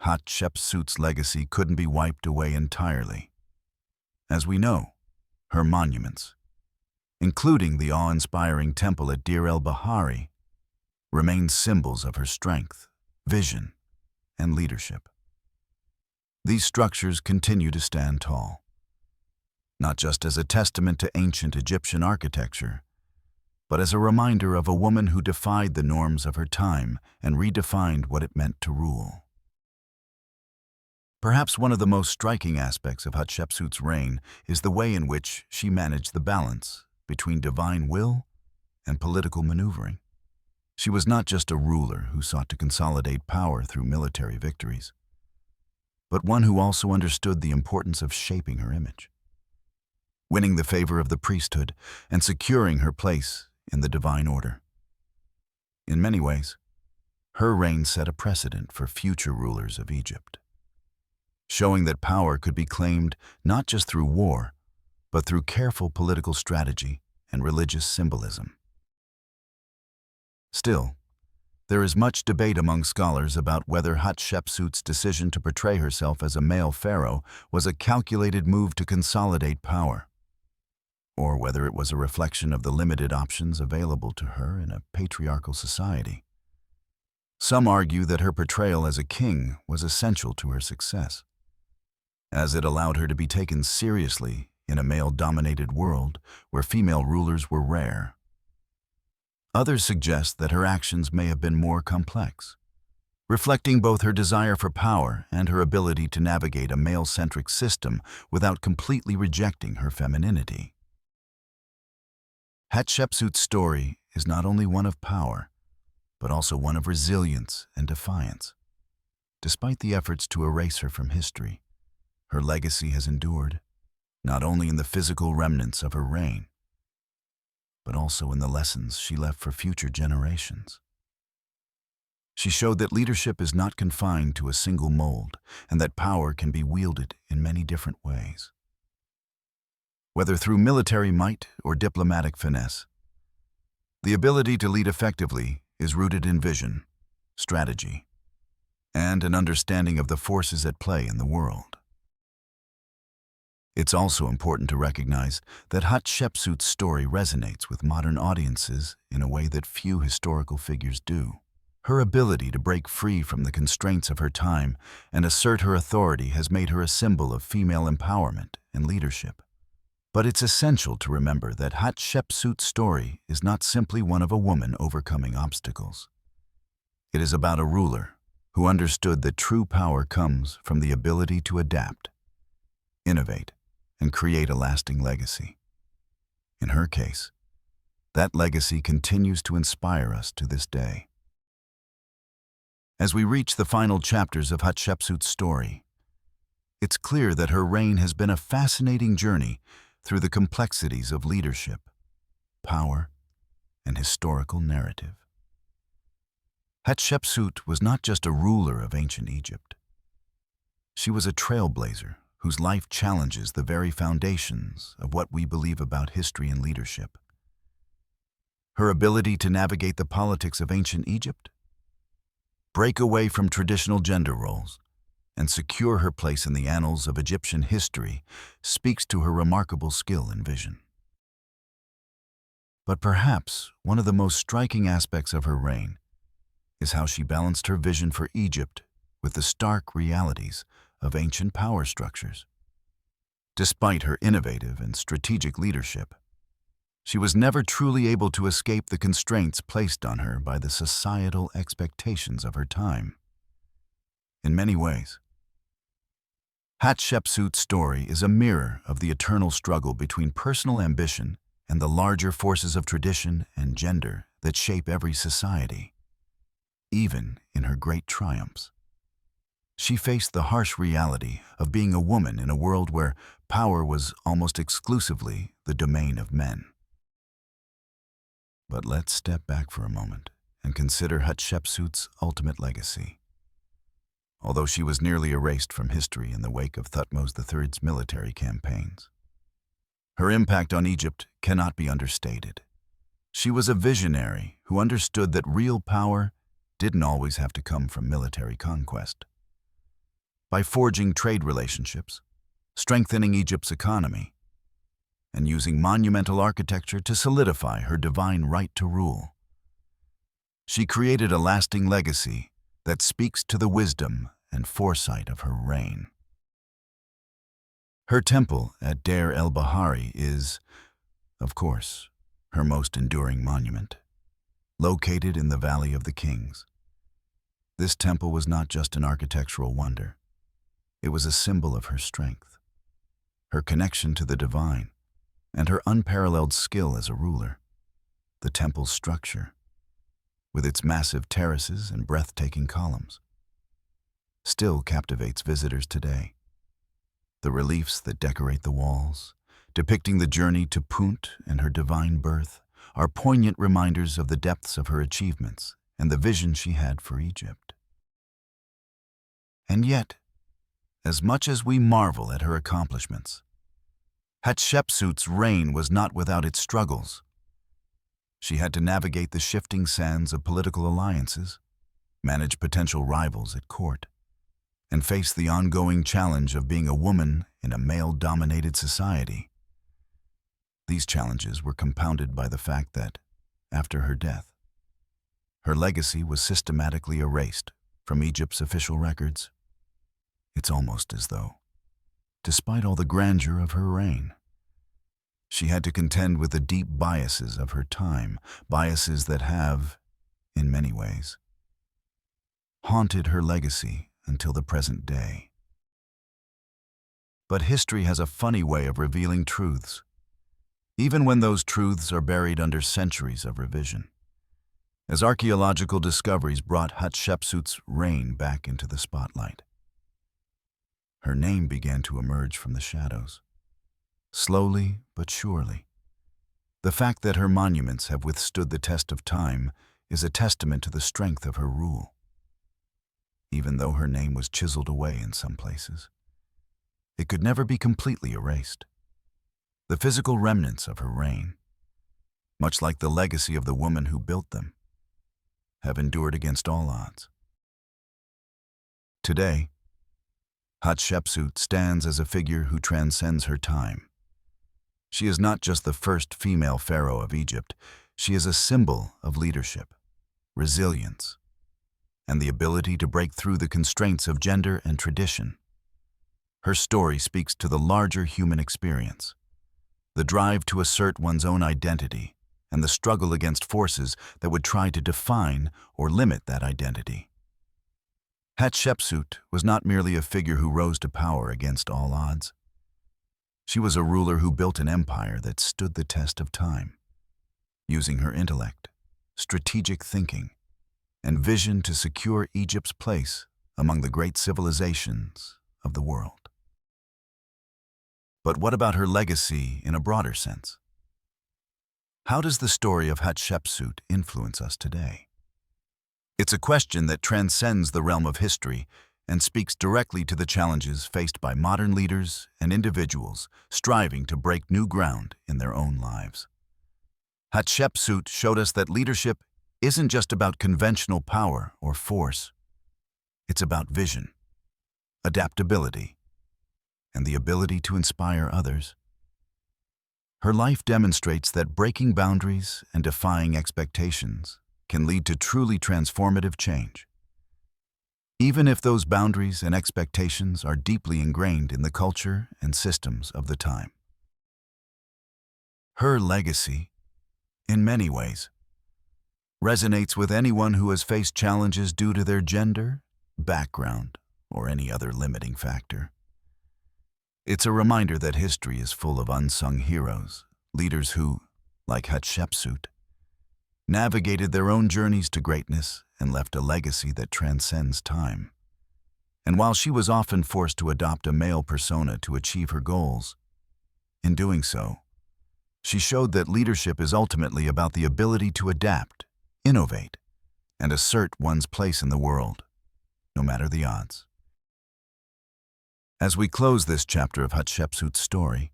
Hatshepsut's legacy couldn't be wiped away entirely. As we know, her monuments, including the awe-inspiring temple at Deir el-Bahari, remain symbols of her strength, vision, and leadership. These structures continue to stand tall, not just as a testament to ancient Egyptian architecture, but as a reminder of a woman who defied the norms of her time and redefined what it meant to rule. Perhaps one of the most striking aspects of Hatshepsut's reign is the way in which she managed the balance between divine will and political maneuvering. She was not just a ruler who sought to consolidate power through military victories, but one who also understood the importance of shaping her image, winning the favor of the priesthood and securing her place in the divine order. In many ways, her reign set a precedent for future rulers of Egypt, showing that power could be claimed not just through war, but through careful political strategy and religious symbolism. Still, there is much debate among scholars about whether Hatshepsut's decision to portray herself as a male pharaoh was a calculated move to consolidate power, or whether it was a reflection of the limited options available to her in a patriarchal society. Some argue that her portrayal as a king was essential to her success, as it allowed her to be taken seriously in a male-dominated world where female rulers were rare. Others suggest that her actions may have been more complex, reflecting both her desire for power and her ability to navigate a male-centric system without completely rejecting her femininity. Hatshepsut's story is not only one of power, but also one of resilience and defiance. Despite the efforts to erase her from history, her legacy has endured, not only in the physical remnants of her reign, but also in the lessons she left for future generations. She showed that leadership is not confined to a single mold and that power can be wielded in many different ways. Whether through military might or diplomatic finesse, the ability to lead effectively is rooted in vision, strategy, and an understanding of the forces at play in the world. It's also important to recognize that Hatshepsut's story resonates with modern audiences in a way that few historical figures do. Her ability to break free from the constraints of her time and assert her authority has made her a symbol of female empowerment and leadership. But it's essential to remember that Hatshepsut's story is not simply one of a woman overcoming obstacles. It is about a ruler who understood that true power comes from the ability to adapt, innovate, and create a lasting legacy. In her case, that legacy continues to inspire us to this day. As we reach the final chapters of Hatshepsut's story, it's clear that her reign has been a fascinating journey through the complexities of leadership, power, and historical narrative. Hatshepsut was not just a ruler of ancient Egypt. She was a trailblazer whose life challenges the very foundations of what we believe about history and leadership. Her ability to navigate the politics of ancient Egypt, break away from traditional gender roles, and secure her place in the annals of Egyptian history speaks to her remarkable skill and vision. But perhaps one of the most striking aspects of her reign is how she balanced her vision for Egypt with the stark realities of ancient power structures. Despite her innovative and strategic leadership, she was never truly able to escape the constraints placed on her by the societal expectations of her time. In many ways, Hatshepsut's story is a mirror of the eternal struggle between personal ambition and the larger forces of tradition and gender that shape every society. Even in her great triumphs, she faced the harsh reality of being a woman in a world where power was almost exclusively the domain of men. But let's step back for a moment and consider Hatshepsut's ultimate legacy. Although she was nearly erased from history in the wake of Thutmose III's military campaigns, her impact on Egypt cannot be understated. She was a visionary who understood that real power didn't always have to come from military conquest. By forging trade relationships, strengthening Egypt's economy, and using monumental architecture to solidify her divine right to rule, she created a lasting legacy that speaks to the wisdom and foresight of her reign. Her temple at Deir el-Bahari is, of course, her most enduring monument, located in the Valley of the Kings. This temple was not just an architectural wonder. It was a symbol of her strength, her connection to the divine, and her unparalleled skill as a ruler. The temple's structure, with its massive terraces and breathtaking columns, still captivates visitors today. The reliefs that decorate the walls, depicting the journey to Punt and her divine birth, are poignant reminders of the depths of her achievements and the vision she had for Egypt. And yet, as much as we marvel at her accomplishments, Hatshepsut's reign was not without its struggles. She had to navigate the shifting sands of political alliances, manage potential rivals at court, and face the ongoing challenge of being a woman in a male-dominated society. These challenges were compounded by the fact that, after her death, her legacy was systematically erased from Egypt's official records. It's almost as though, despite all the grandeur of her reign, she had to contend with the deep biases of her time, biases that have, in many ways, haunted her legacy until the present day. But history has a funny way of revealing truths, even when those truths are buried under centuries of revision. As archaeological discoveries brought Hatshepsut's reign back into the spotlight, her name began to emerge from the shadows. Slowly but surely, the fact that her monuments have withstood the test of time is a testament to the strength of her rule. Even though her name was chiseled away in some places, it could never be completely erased. The physical remnants of her reign, much like the legacy of the woman who built them, have endured against all odds. Today, Hatshepsut stands as a figure who transcends her time. She is not just the first female pharaoh of Egypt, she is a symbol of leadership, resilience, and the ability to break through the constraints of gender and tradition. Her story speaks to the larger human experience, the drive to assert one's own identity and the struggle against forces that would try to define or limit that identity. Hatshepsut was not merely a figure who rose to power against all odds. She was a ruler who built an empire that stood the test of time, using her intellect, strategic thinking, and vision to secure Egypt's place among the great civilizations of the world. But what about her legacy in a broader sense? How does the story of Hatshepsut influence us today? It's a question that transcends the realm of history and speaks directly to the challenges faced by modern leaders and individuals striving to break new ground in their own lives. Hatshepsut showed us that leadership isn't just about conventional power or force. It's about vision, adaptability, and the ability to inspire others. Her life demonstrates that breaking boundaries and defying expectations can lead to truly transformative change, even if those boundaries and expectations are deeply ingrained in the culture and systems of the time. Her legacy, in many ways, resonates with anyone who has faced challenges due to their gender, background, or any other limiting factor. It's a reminder that history is full of unsung heroes, leaders who, like Hatshepsut, navigated their own journeys to greatness and left a legacy that transcends time. And while she was often forced to adopt a male persona to achieve her goals, in doing so, she showed that leadership is ultimately about the ability to adapt, innovate, and assert one's place in the world, no matter the odds. As we close this chapter of Hatshepsut's story,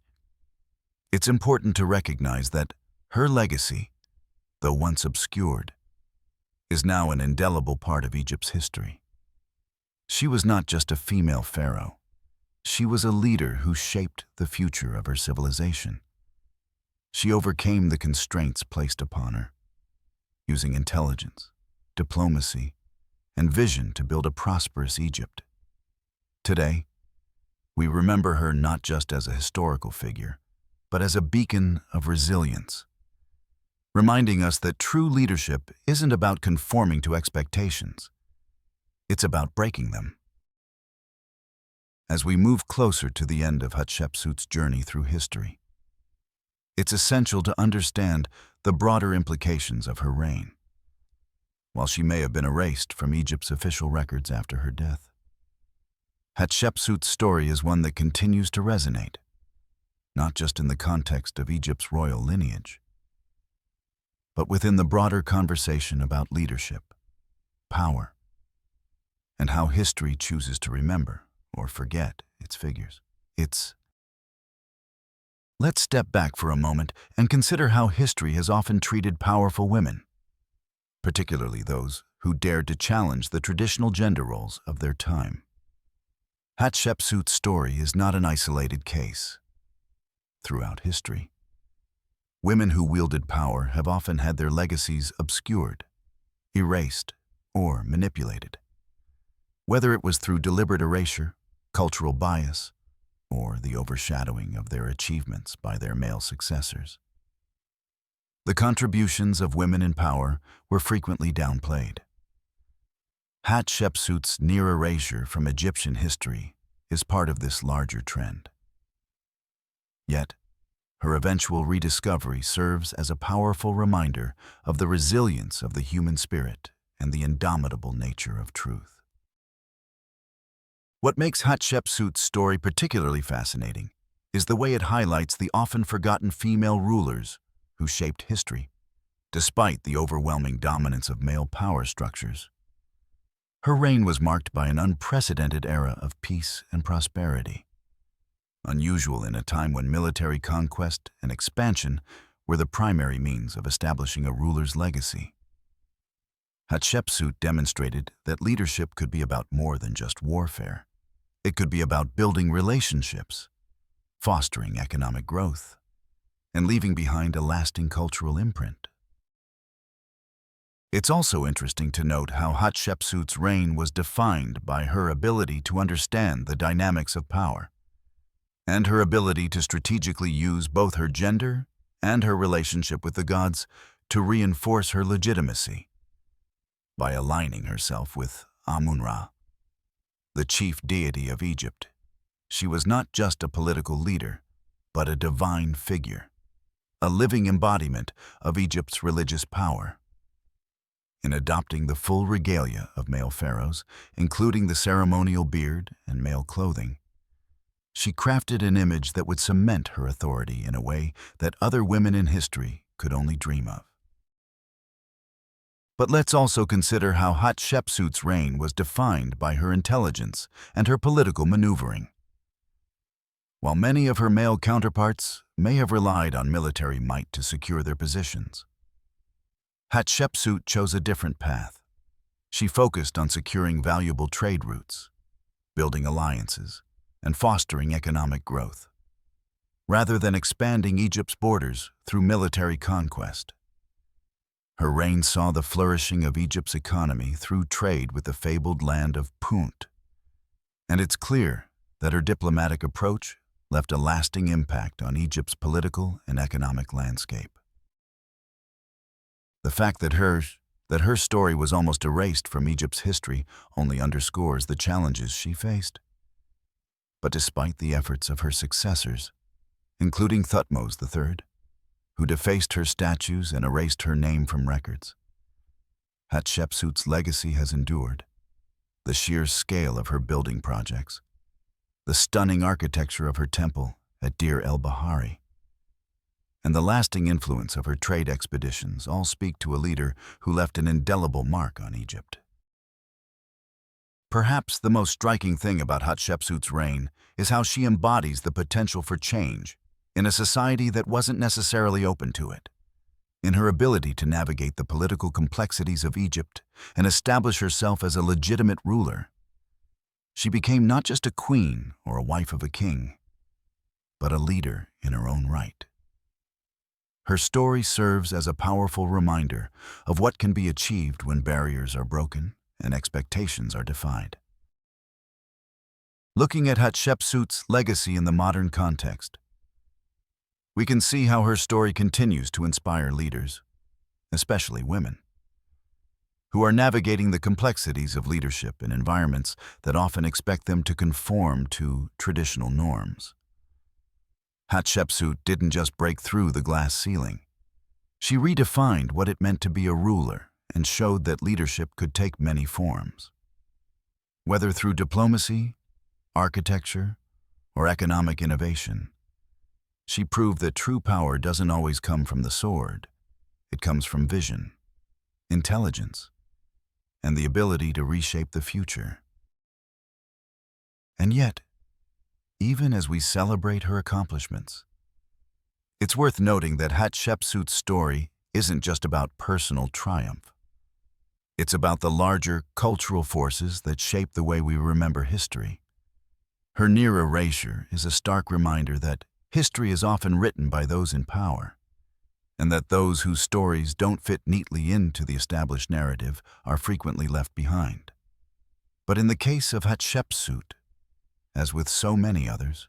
it's important to recognize that her legacy, though once obscured, is now an indelible part of Egypt's history. She was not just a female pharaoh. She was a leader who shaped the future of her civilization. She overcame the constraints placed upon her, using intelligence, diplomacy, and vision to build a prosperous Egypt. Today, we remember her not just as a historical figure, but as a beacon of resilience, reminding us that true leadership isn't about conforming to expectations. It's about breaking them. As we move closer to the end of Hatshepsut's journey through history, it's essential to understand the broader implications of her reign. While she may have been erased from Egypt's official records after her death, Hatshepsut's story is one that continues to resonate, not just in the context of Egypt's royal lineage, but within the broader conversation about leadership, power, and how history chooses to remember or forget its figures. Let's step back for a moment and consider how history has often treated powerful women, particularly those who dared to challenge the traditional gender roles of their time. Hatshepsut's story is not an isolated case. Throughout history, women who wielded power have often had their legacies obscured, erased, or manipulated. Whether it was through deliberate erasure, cultural bias, or the overshadowing of their achievements by their male successors. The contributions of women in power were frequently downplayed. Hatshepsut's near erasure from Egyptian history is part of this larger trend. Yet, her eventual rediscovery serves as a powerful reminder of the resilience of the human spirit and the indomitable nature of truth. What makes Hatshepsut's story particularly fascinating is the way it highlights the often forgotten female rulers who shaped history, despite the overwhelming dominance of male power structures. Her reign was marked by an unprecedented era of peace and prosperity, unusual in a time when military conquest and expansion were the primary means of establishing a ruler's legacy. Hatshepsut demonstrated that leadership could be about more than just warfare. It could be about building relationships, fostering economic growth, and leaving behind a lasting cultural imprint. It's also interesting to note how Hatshepsut's reign was defined by her ability to understand the dynamics of power, and her ability to strategically use both her gender and her relationship with the gods to reinforce her legitimacy by aligning herself with Amun-Ra, the chief deity of Egypt. She was not just a political leader, but a divine figure, a living embodiment of Egypt's religious power. In adopting the full regalia of male pharaohs, including the ceremonial beard and male clothing, she crafted an image that would cement her authority in a way that other women in history could only dream of. But let's also consider how Hatshepsut's reign was defined by her intelligence and her political maneuvering. While many of her male counterparts may have relied on military might to secure their positions, Hatshepsut chose a different path. She focused on securing valuable trade routes, building alliances, and fostering economic growth, rather than expanding Egypt's borders through military conquest. Her reign saw the flourishing of Egypt's economy through trade with the fabled land of Punt, and it's clear that her diplomatic approach left a lasting impact on Egypt's political and economic landscape. The fact that her story was almost erased from Egypt's history only underscores the challenges she faced. But despite the efforts of her successors, including Thutmose III, who defaced her statues and erased her name from records, Hatshepsut's legacy has endured. The sheer scale of her building projects, the stunning architecture of her temple at Deir el-Bahari, and the lasting influence of her trade expeditions all speak to a leader who left an indelible mark on Egypt. Perhaps the most striking thing about Hatshepsut's reign is how she embodies the potential for change in a society that wasn't necessarily open to it. In her ability to navigate the political complexities of Egypt and establish herself as a legitimate ruler, she became not just a queen or a wife of a king, but a leader in her own right. Her story serves as a powerful reminder of what can be achieved when barriers are broken and expectations are defied. Looking at Hatshepsut's legacy in the modern context, we can see how her story continues to inspire leaders, especially women, who are navigating the complexities of leadership in environments that often expect them to conform to traditional norms. Hatshepsut didn't just break through the glass ceiling. She redefined what it meant to be a ruler and showed that leadership could take many forms. Whether through diplomacy, architecture, or economic innovation, she proved that true power doesn't always come from the sword. It comes from vision, intelligence, and the ability to reshape the future. And yet, even as we celebrate her accomplishments, it's worth noting that Hatshepsut's story isn't just about personal triumph. It's about the larger cultural forces that shape the way we remember history. Her near erasure is a stark reminder that history is often written by those in power, and that those whose stories don't fit neatly into the established narrative are frequently left behind. But in the case of Hatshepsut, as with so many others,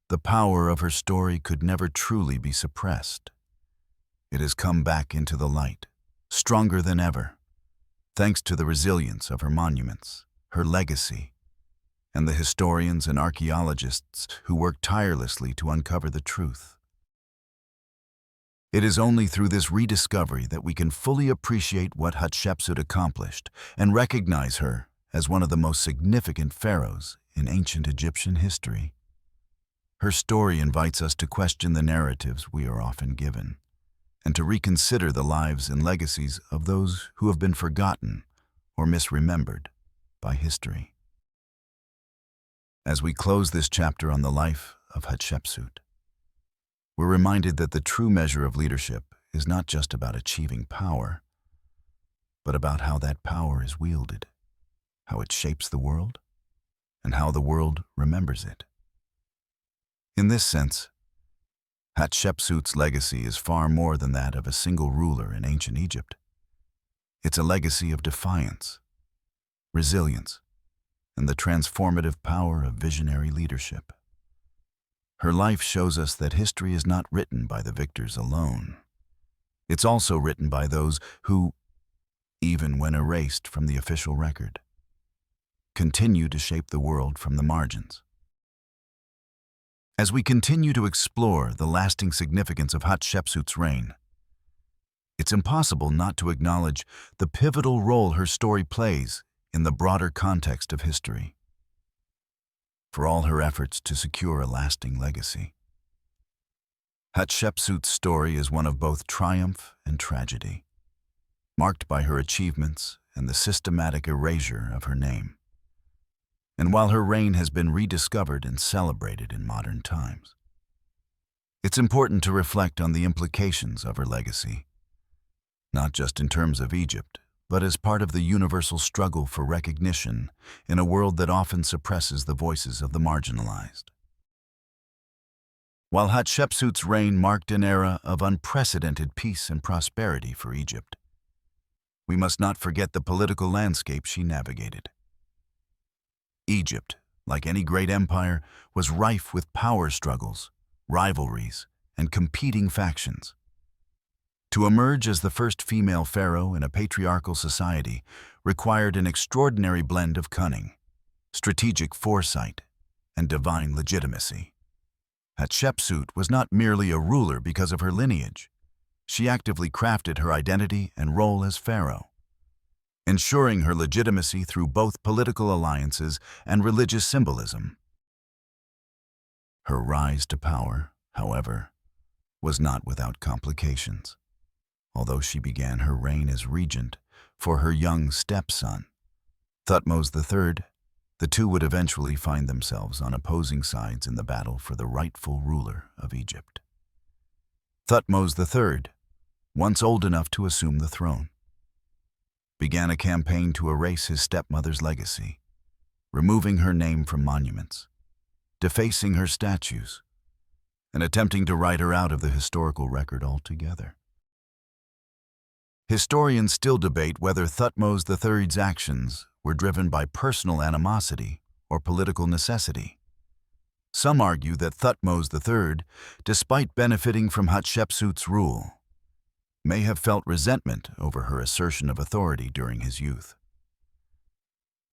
the power of her story could never truly be suppressed. It has come back into the light, stronger than ever, thanks to the resilience of her monuments, her legacy, and the historians and archaeologists who work tirelessly to uncover the truth. It is only through this rediscovery that we can fully appreciate what Hatshepsut accomplished and recognize her as one of the most significant pharaohs in ancient Egyptian history. Her story invites us to question the narratives we are often given, and to reconsider the lives and legacies of those who have been forgotten or misremembered by history. As we close this chapter on the life of Hatshepsut, we're reminded that the true measure of leadership is not just about achieving power, but about how that power is wielded, how it shapes the world, and how the world remembers it. In this sense, Hatshepsut's legacy is far more than that of a single ruler in ancient Egypt. It's a legacy of defiance, resilience, and the transformative power of visionary leadership. Her life shows us that history is not written by the victors alone. It's also written by those who, even when erased from the official record, continue to shape the world from the margins. As we continue to explore the lasting significance of Hatshepsut's reign, it's impossible not to acknowledge the pivotal role her story plays in the broader context of history. For all her efforts to secure a lasting legacy, Hatshepsut's story is one of both triumph and tragedy, marked by her achievements and the systematic erasure of her name. And while her reign has been rediscovered and celebrated in modern times, it's important to reflect on the implications of her legacy, not just in terms of Egypt, but as part of the universal struggle for recognition in a world that often suppresses the voices of the marginalized. While Hatshepsut's reign marked an era of unprecedented peace and prosperity for Egypt, we must not forget the political landscape she navigated. Egypt, like any great empire, was rife with power struggles, rivalries, and competing factions. To emerge as the first female pharaoh in a patriarchal society required an extraordinary blend of cunning, strategic foresight, and divine legitimacy. Hatshepsut was not merely a ruler because of her lineage. She actively crafted her identity and role as pharaoh, ensuring her legitimacy through both political alliances and religious symbolism. Her rise to power, however, was not without complications. Although she began her reign as regent for her young stepson, Thutmose III, the two would eventually find themselves on opposing sides in the battle for the rightful ruler of Egypt. Thutmose III, once old enough to assume the throne, began a campaign to erase his stepmother's legacy, removing her name from monuments, defacing her statues, and attempting to write her out of the historical record altogether. Historians still debate whether Thutmose III's actions were driven by personal animosity or political necessity. Some argue that Thutmose III, despite benefiting from Hatshepsut's rule, may have felt resentment over her assertion of authority during his youth.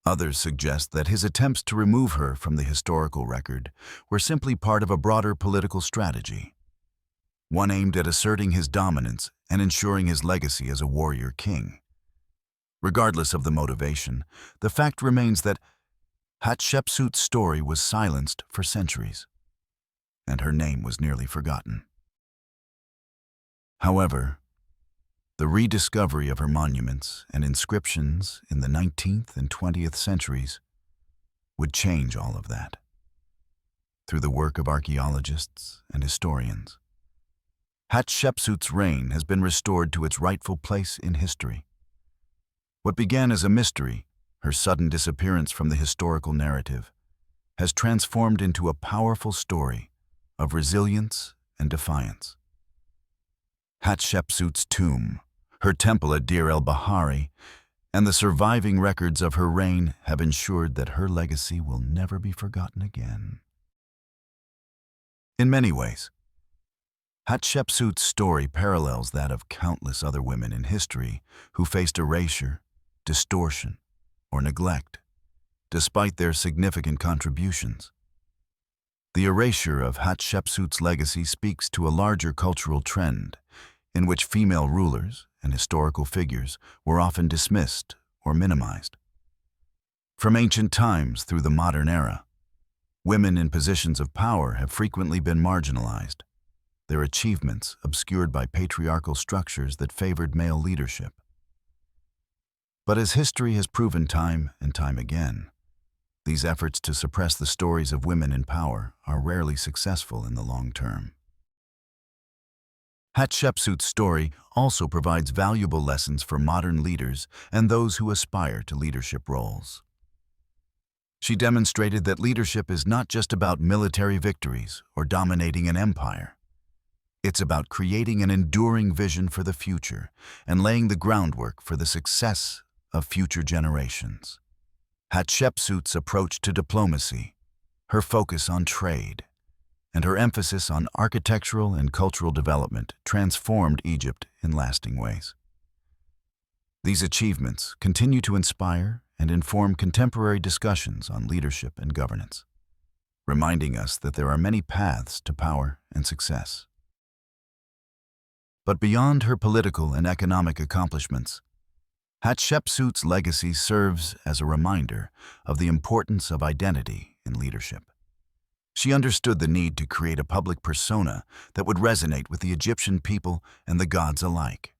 Others suggest that his attempts to remove her from the historical record were simply part of a broader political strategy, one aimed at asserting his dominance and ensuring his legacy as a warrior king. Regardless of the motivation, the fact remains that Hatshepsut's story was silenced for centuries, and her name was nearly forgotten. However, the rediscovery of her monuments and inscriptions in the 19th and 20th centuries would change all of that. Through the work of archaeologists and historians, Hatshepsut's reign has been restored to its rightful place in history. What began as a mystery, her sudden disappearance from the historical narrative, has transformed into a powerful story of resilience and defiance. Hatshepsut's tomb, her temple at Deir el-Bahari, and the surviving records of her reign have ensured that her legacy will never be forgotten again. In many ways, Hatshepsut's story parallels that of countless other women in history who faced erasure, distortion, or neglect, despite their significant contributions. The erasure of Hatshepsut's legacy speaks to a larger cultural trend in which female rulers and historical figures were often dismissed or minimized. From ancient times through the modern era, women in positions of power have frequently been marginalized, their achievements obscured by patriarchal structures that favored male leadership. But as history has proven time and time again, these efforts to suppress the stories of women in power are rarely successful in the long term. Hatshepsut's story also provides valuable lessons for modern leaders and those who aspire to leadership roles. She demonstrated that leadership is not just about military victories or dominating an empire. It's about creating an enduring vision for the future and laying the groundwork for the success of future generations. Hatshepsut's approach to diplomacy, her focus on trade, and her emphasis on architectural and cultural development transformed Egypt in lasting ways. These achievements continue to inspire and inform contemporary discussions on leadership and governance, reminding us that there are many paths to power and success. But beyond her political and economic accomplishments, Hatshepsut's legacy serves as a reminder of the importance of identity in leadership. She understood the need to create a public persona that would resonate with the Egyptian people and the gods alike.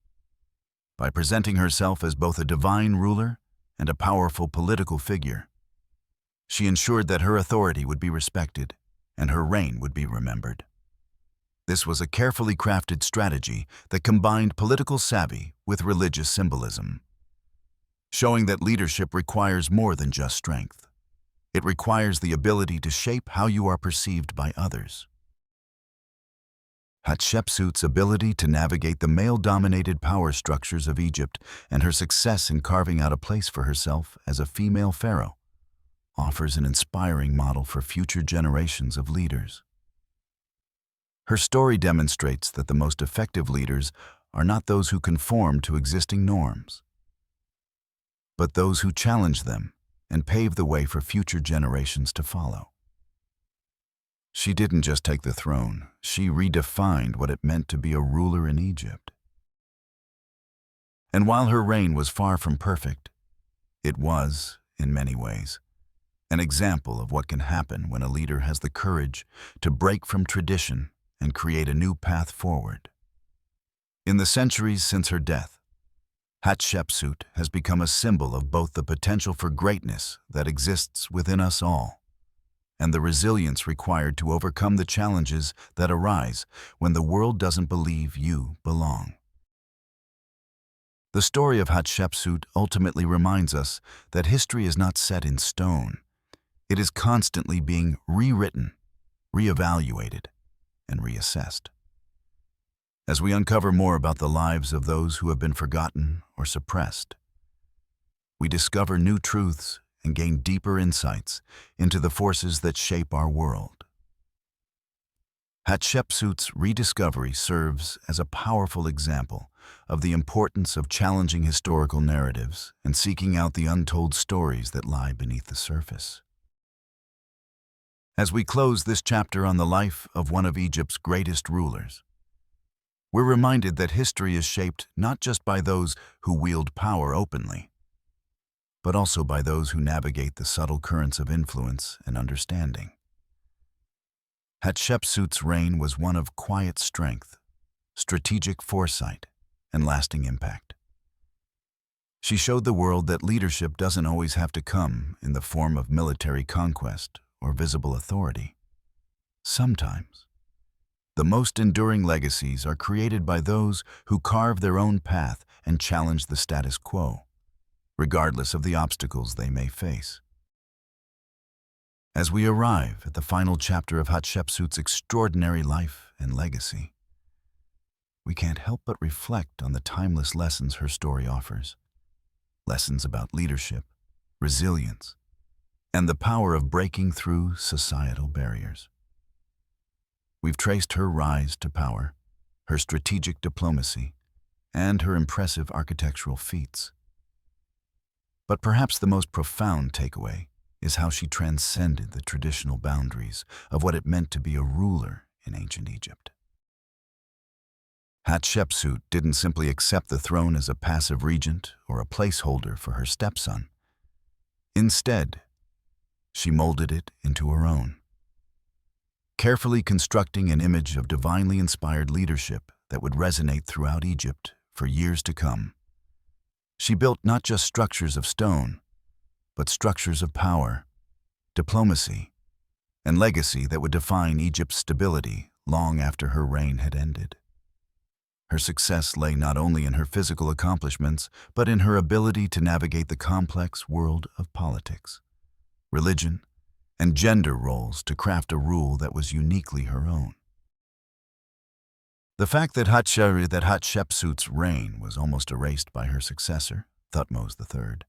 By presenting herself as both a divine ruler and a powerful political figure, she ensured that her authority would be respected and her reign would be remembered. This was a carefully crafted strategy that combined political savvy with religious symbolism, showing that leadership requires more than just strength. It requires the ability to shape how you are perceived by others. Hatshepsut's ability to navigate the male-dominated power structures of Egypt and her success in carving out a place for herself as a female pharaoh offers an inspiring model for future generations of leaders. Her story demonstrates that the most effective leaders are not those who conform to existing norms, but those who challenge them and pave the way for future generations to follow. She didn't just take the throne, she redefined what it meant to be a ruler in Egypt. And while her reign was far from perfect, it was, in many ways, an example of what can happen when a leader has the courage to break from tradition and create a new path forward. In the centuries since her death, Hatshepsut has become a symbol of both the potential for greatness that exists within us all and the resilience required to overcome the challenges that arise when the world doesn't believe you belong. The story of Hatshepsut ultimately reminds us that history is not set in stone. It is constantly being rewritten, reevaluated, and reassessed. As we uncover more about the lives of those who have been forgotten or suppressed, we discover new truths and gain deeper insights into the forces that shape our world. Hatshepsut's rediscovery serves as a powerful example of the importance of challenging historical narratives and seeking out the untold stories that lie beneath the surface. As we close this chapter on the life of one of Egypt's greatest rulers, we're reminded that history is shaped not just by those who wield power openly, but also by those who navigate the subtle currents of influence and understanding. Hatshepsut's reign was one of quiet strength, strategic foresight, and lasting impact. She showed the world that leadership doesn't always have to come in the form of military conquest or visible authority. Sometimes, the most enduring legacies are created by those who carve their own path and challenge the status quo, regardless of the obstacles they may face. As we arrive at the final chapter of Hatshepsut's extraordinary life and legacy, we can't help but reflect on the timeless lessons her story offers. Lessons about leadership, resilience, and the power of breaking through societal barriers. We've traced her rise to power, her strategic diplomacy, and her impressive architectural feats. But perhaps the most profound takeaway is how she transcended the traditional boundaries of what it meant to be a ruler in ancient Egypt. Hatshepsut didn't simply accept the throne as a passive regent or a placeholder for her stepson. Instead, she molded it into her own, carefully constructing an image of divinely inspired leadership that would resonate throughout Egypt for years to come. She built not just structures of stone, but structures of power, diplomacy, and legacy that would define Egypt's stability long after her reign had ended. Her success lay not only in her physical accomplishments, but in her ability to navigate the complex world of politics, religion, and gender roles to craft a rule that was uniquely her own. The fact that Hatshepsut's reign was almost erased by her successor, Thutmose III,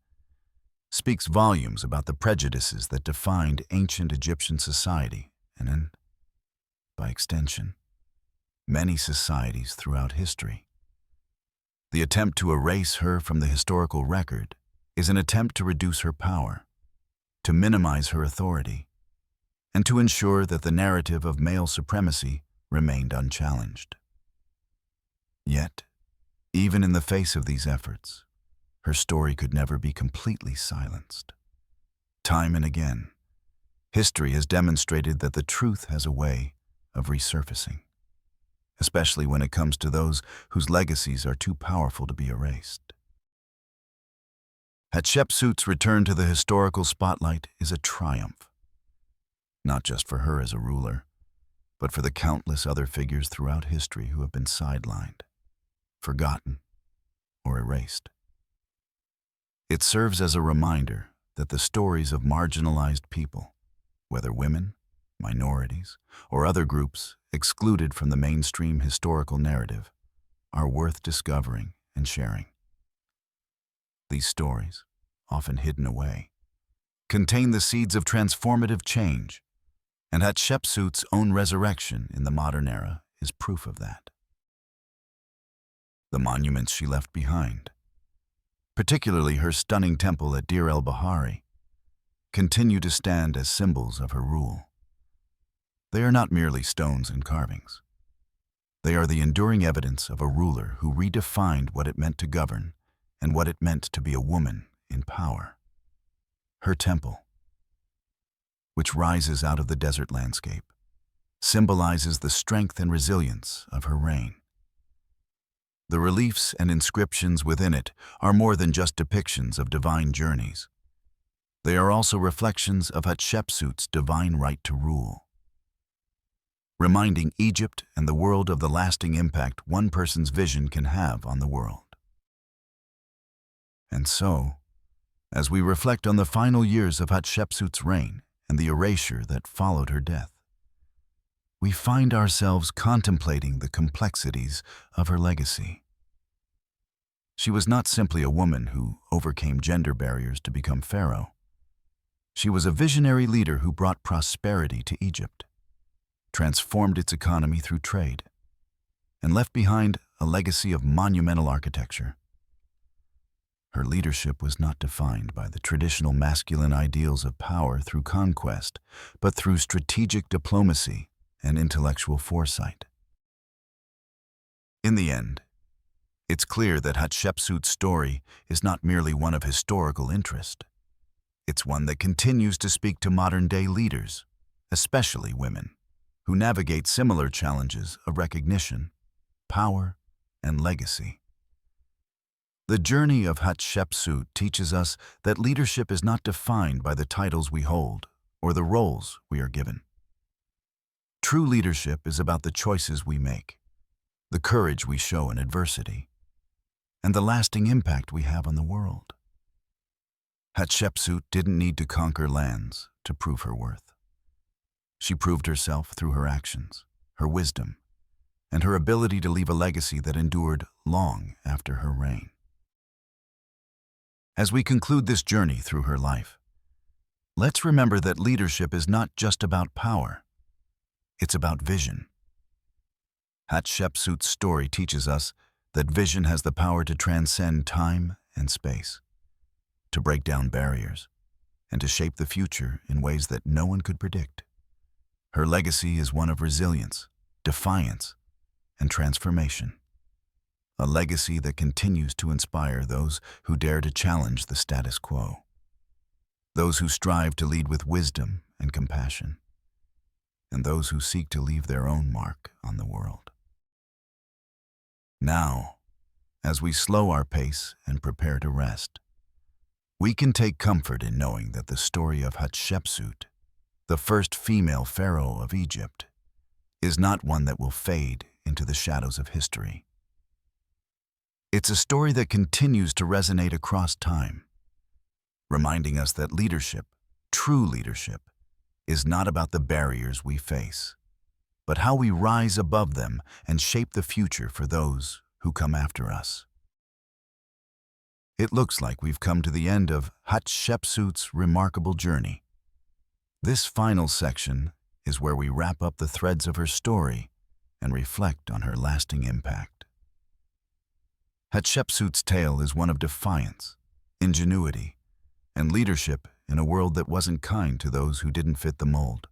speaks volumes about the prejudices that defined ancient Egyptian society and by extension, many societies throughout history. The attempt to erase her from the historical record is an attempt to reduce her power, to minimize her authority, and to ensure that the narrative of male supremacy remained unchallenged. Yet, even in the face of these efforts, her story could never be completely silenced. Time and again, history has demonstrated that the truth has a way of resurfacing, especially when it comes to those whose legacies are too powerful to be erased. Hatshepsut's return to the historical spotlight is a triumph, not just for her as a ruler, but for the countless other figures throughout history who have been sidelined, forgotten, or erased. It serves as a reminder that the stories of marginalized people, whether women, minorities, or other groups excluded from the mainstream historical narrative, are worth discovering and sharing. These stories, often hidden away, contain the seeds of transformative change, and Hatshepsut's own resurrection in the modern era is proof of that. The monuments she left behind, particularly her stunning temple at Deir el-Bahari, continue to stand as symbols of her rule. They are not merely stones and carvings. They are the enduring evidence of a ruler who redefined what it meant to govern and what it meant to be a woman in power. Her temple, which rises out of the desert landscape, symbolizes the strength and resilience of her reign. The reliefs and inscriptions within it are more than just depictions of divine journeys. They are also reflections of Hatshepsut's divine right to rule, reminding Egypt and the world of the lasting impact one person's vision can have on the world. And so, as we reflect on the final years of Hatshepsut's reign and the erasure that followed her death, we find ourselves contemplating the complexities of her legacy. She was not simply a woman who overcame gender barriers to become Pharaoh. She was a visionary leader who brought prosperity to Egypt, transformed its economy through trade, and left behind a legacy of monumental architecture. Her leadership was not defined by the traditional masculine ideals of power through conquest, but through strategic diplomacy and intellectual foresight. In the end, it's clear that Hatshepsut's story is not merely one of historical interest. It's one that continues to speak to modern-day leaders, especially women, who navigate similar challenges of recognition, power, and legacy. The journey of Hatshepsut teaches us that leadership is not defined by the titles we hold or the roles we are given. True leadership is about the choices we make, the courage we show in adversity, and the lasting impact we have on the world. Hatshepsut didn't need to conquer lands to prove her worth. She proved herself through her actions, her wisdom, and her ability to leave a legacy that endured long after her reign. As we conclude this journey through her life, let's remember that leadership is not just about power. It's about vision. Hatshepsut's story teaches us that vision has the power to transcend time and space, to break down barriers, and to shape the future in ways that no one could predict. Her legacy is one of resilience, defiance, and transformation. A legacy that continues to inspire those who dare to challenge the status quo, those who strive to lead with wisdom and compassion, and those who seek to leave their own mark on the world. Now, as we slow our pace and prepare to rest, we can take comfort in knowing that the story of Hatshepsut, the first female pharaoh of Egypt, is not one that will fade into the shadows of history. It's a story that continues to resonate across time, reminding us that leadership, true leadership, is not about the barriers we face, but how we rise above them and shape the future for those who come after us. It looks like we've come to the end of Hatshepsut's remarkable journey. This final section is where we wrap up the threads of her story and reflect on her lasting impact. Hatshepsut's tale is one of defiance, ingenuity, and leadership in a world that wasn't kind to those who didn't fit the mold.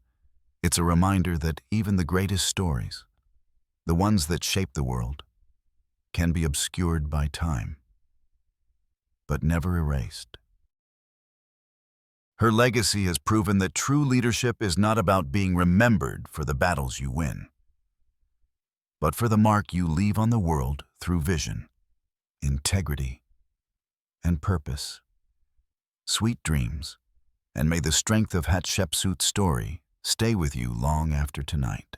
It's a reminder that even the greatest stories, the ones that shape the world, can be obscured by time, but never erased. Her legacy has proven that true leadership is not about being remembered for the battles you win, but for the mark you leave on the world through vision, integrity, and purpose. Sweet dreams, and may the strength of Hatshepsut's story stay with you long after tonight.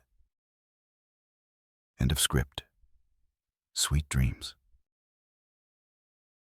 End of script. Sweet dreams.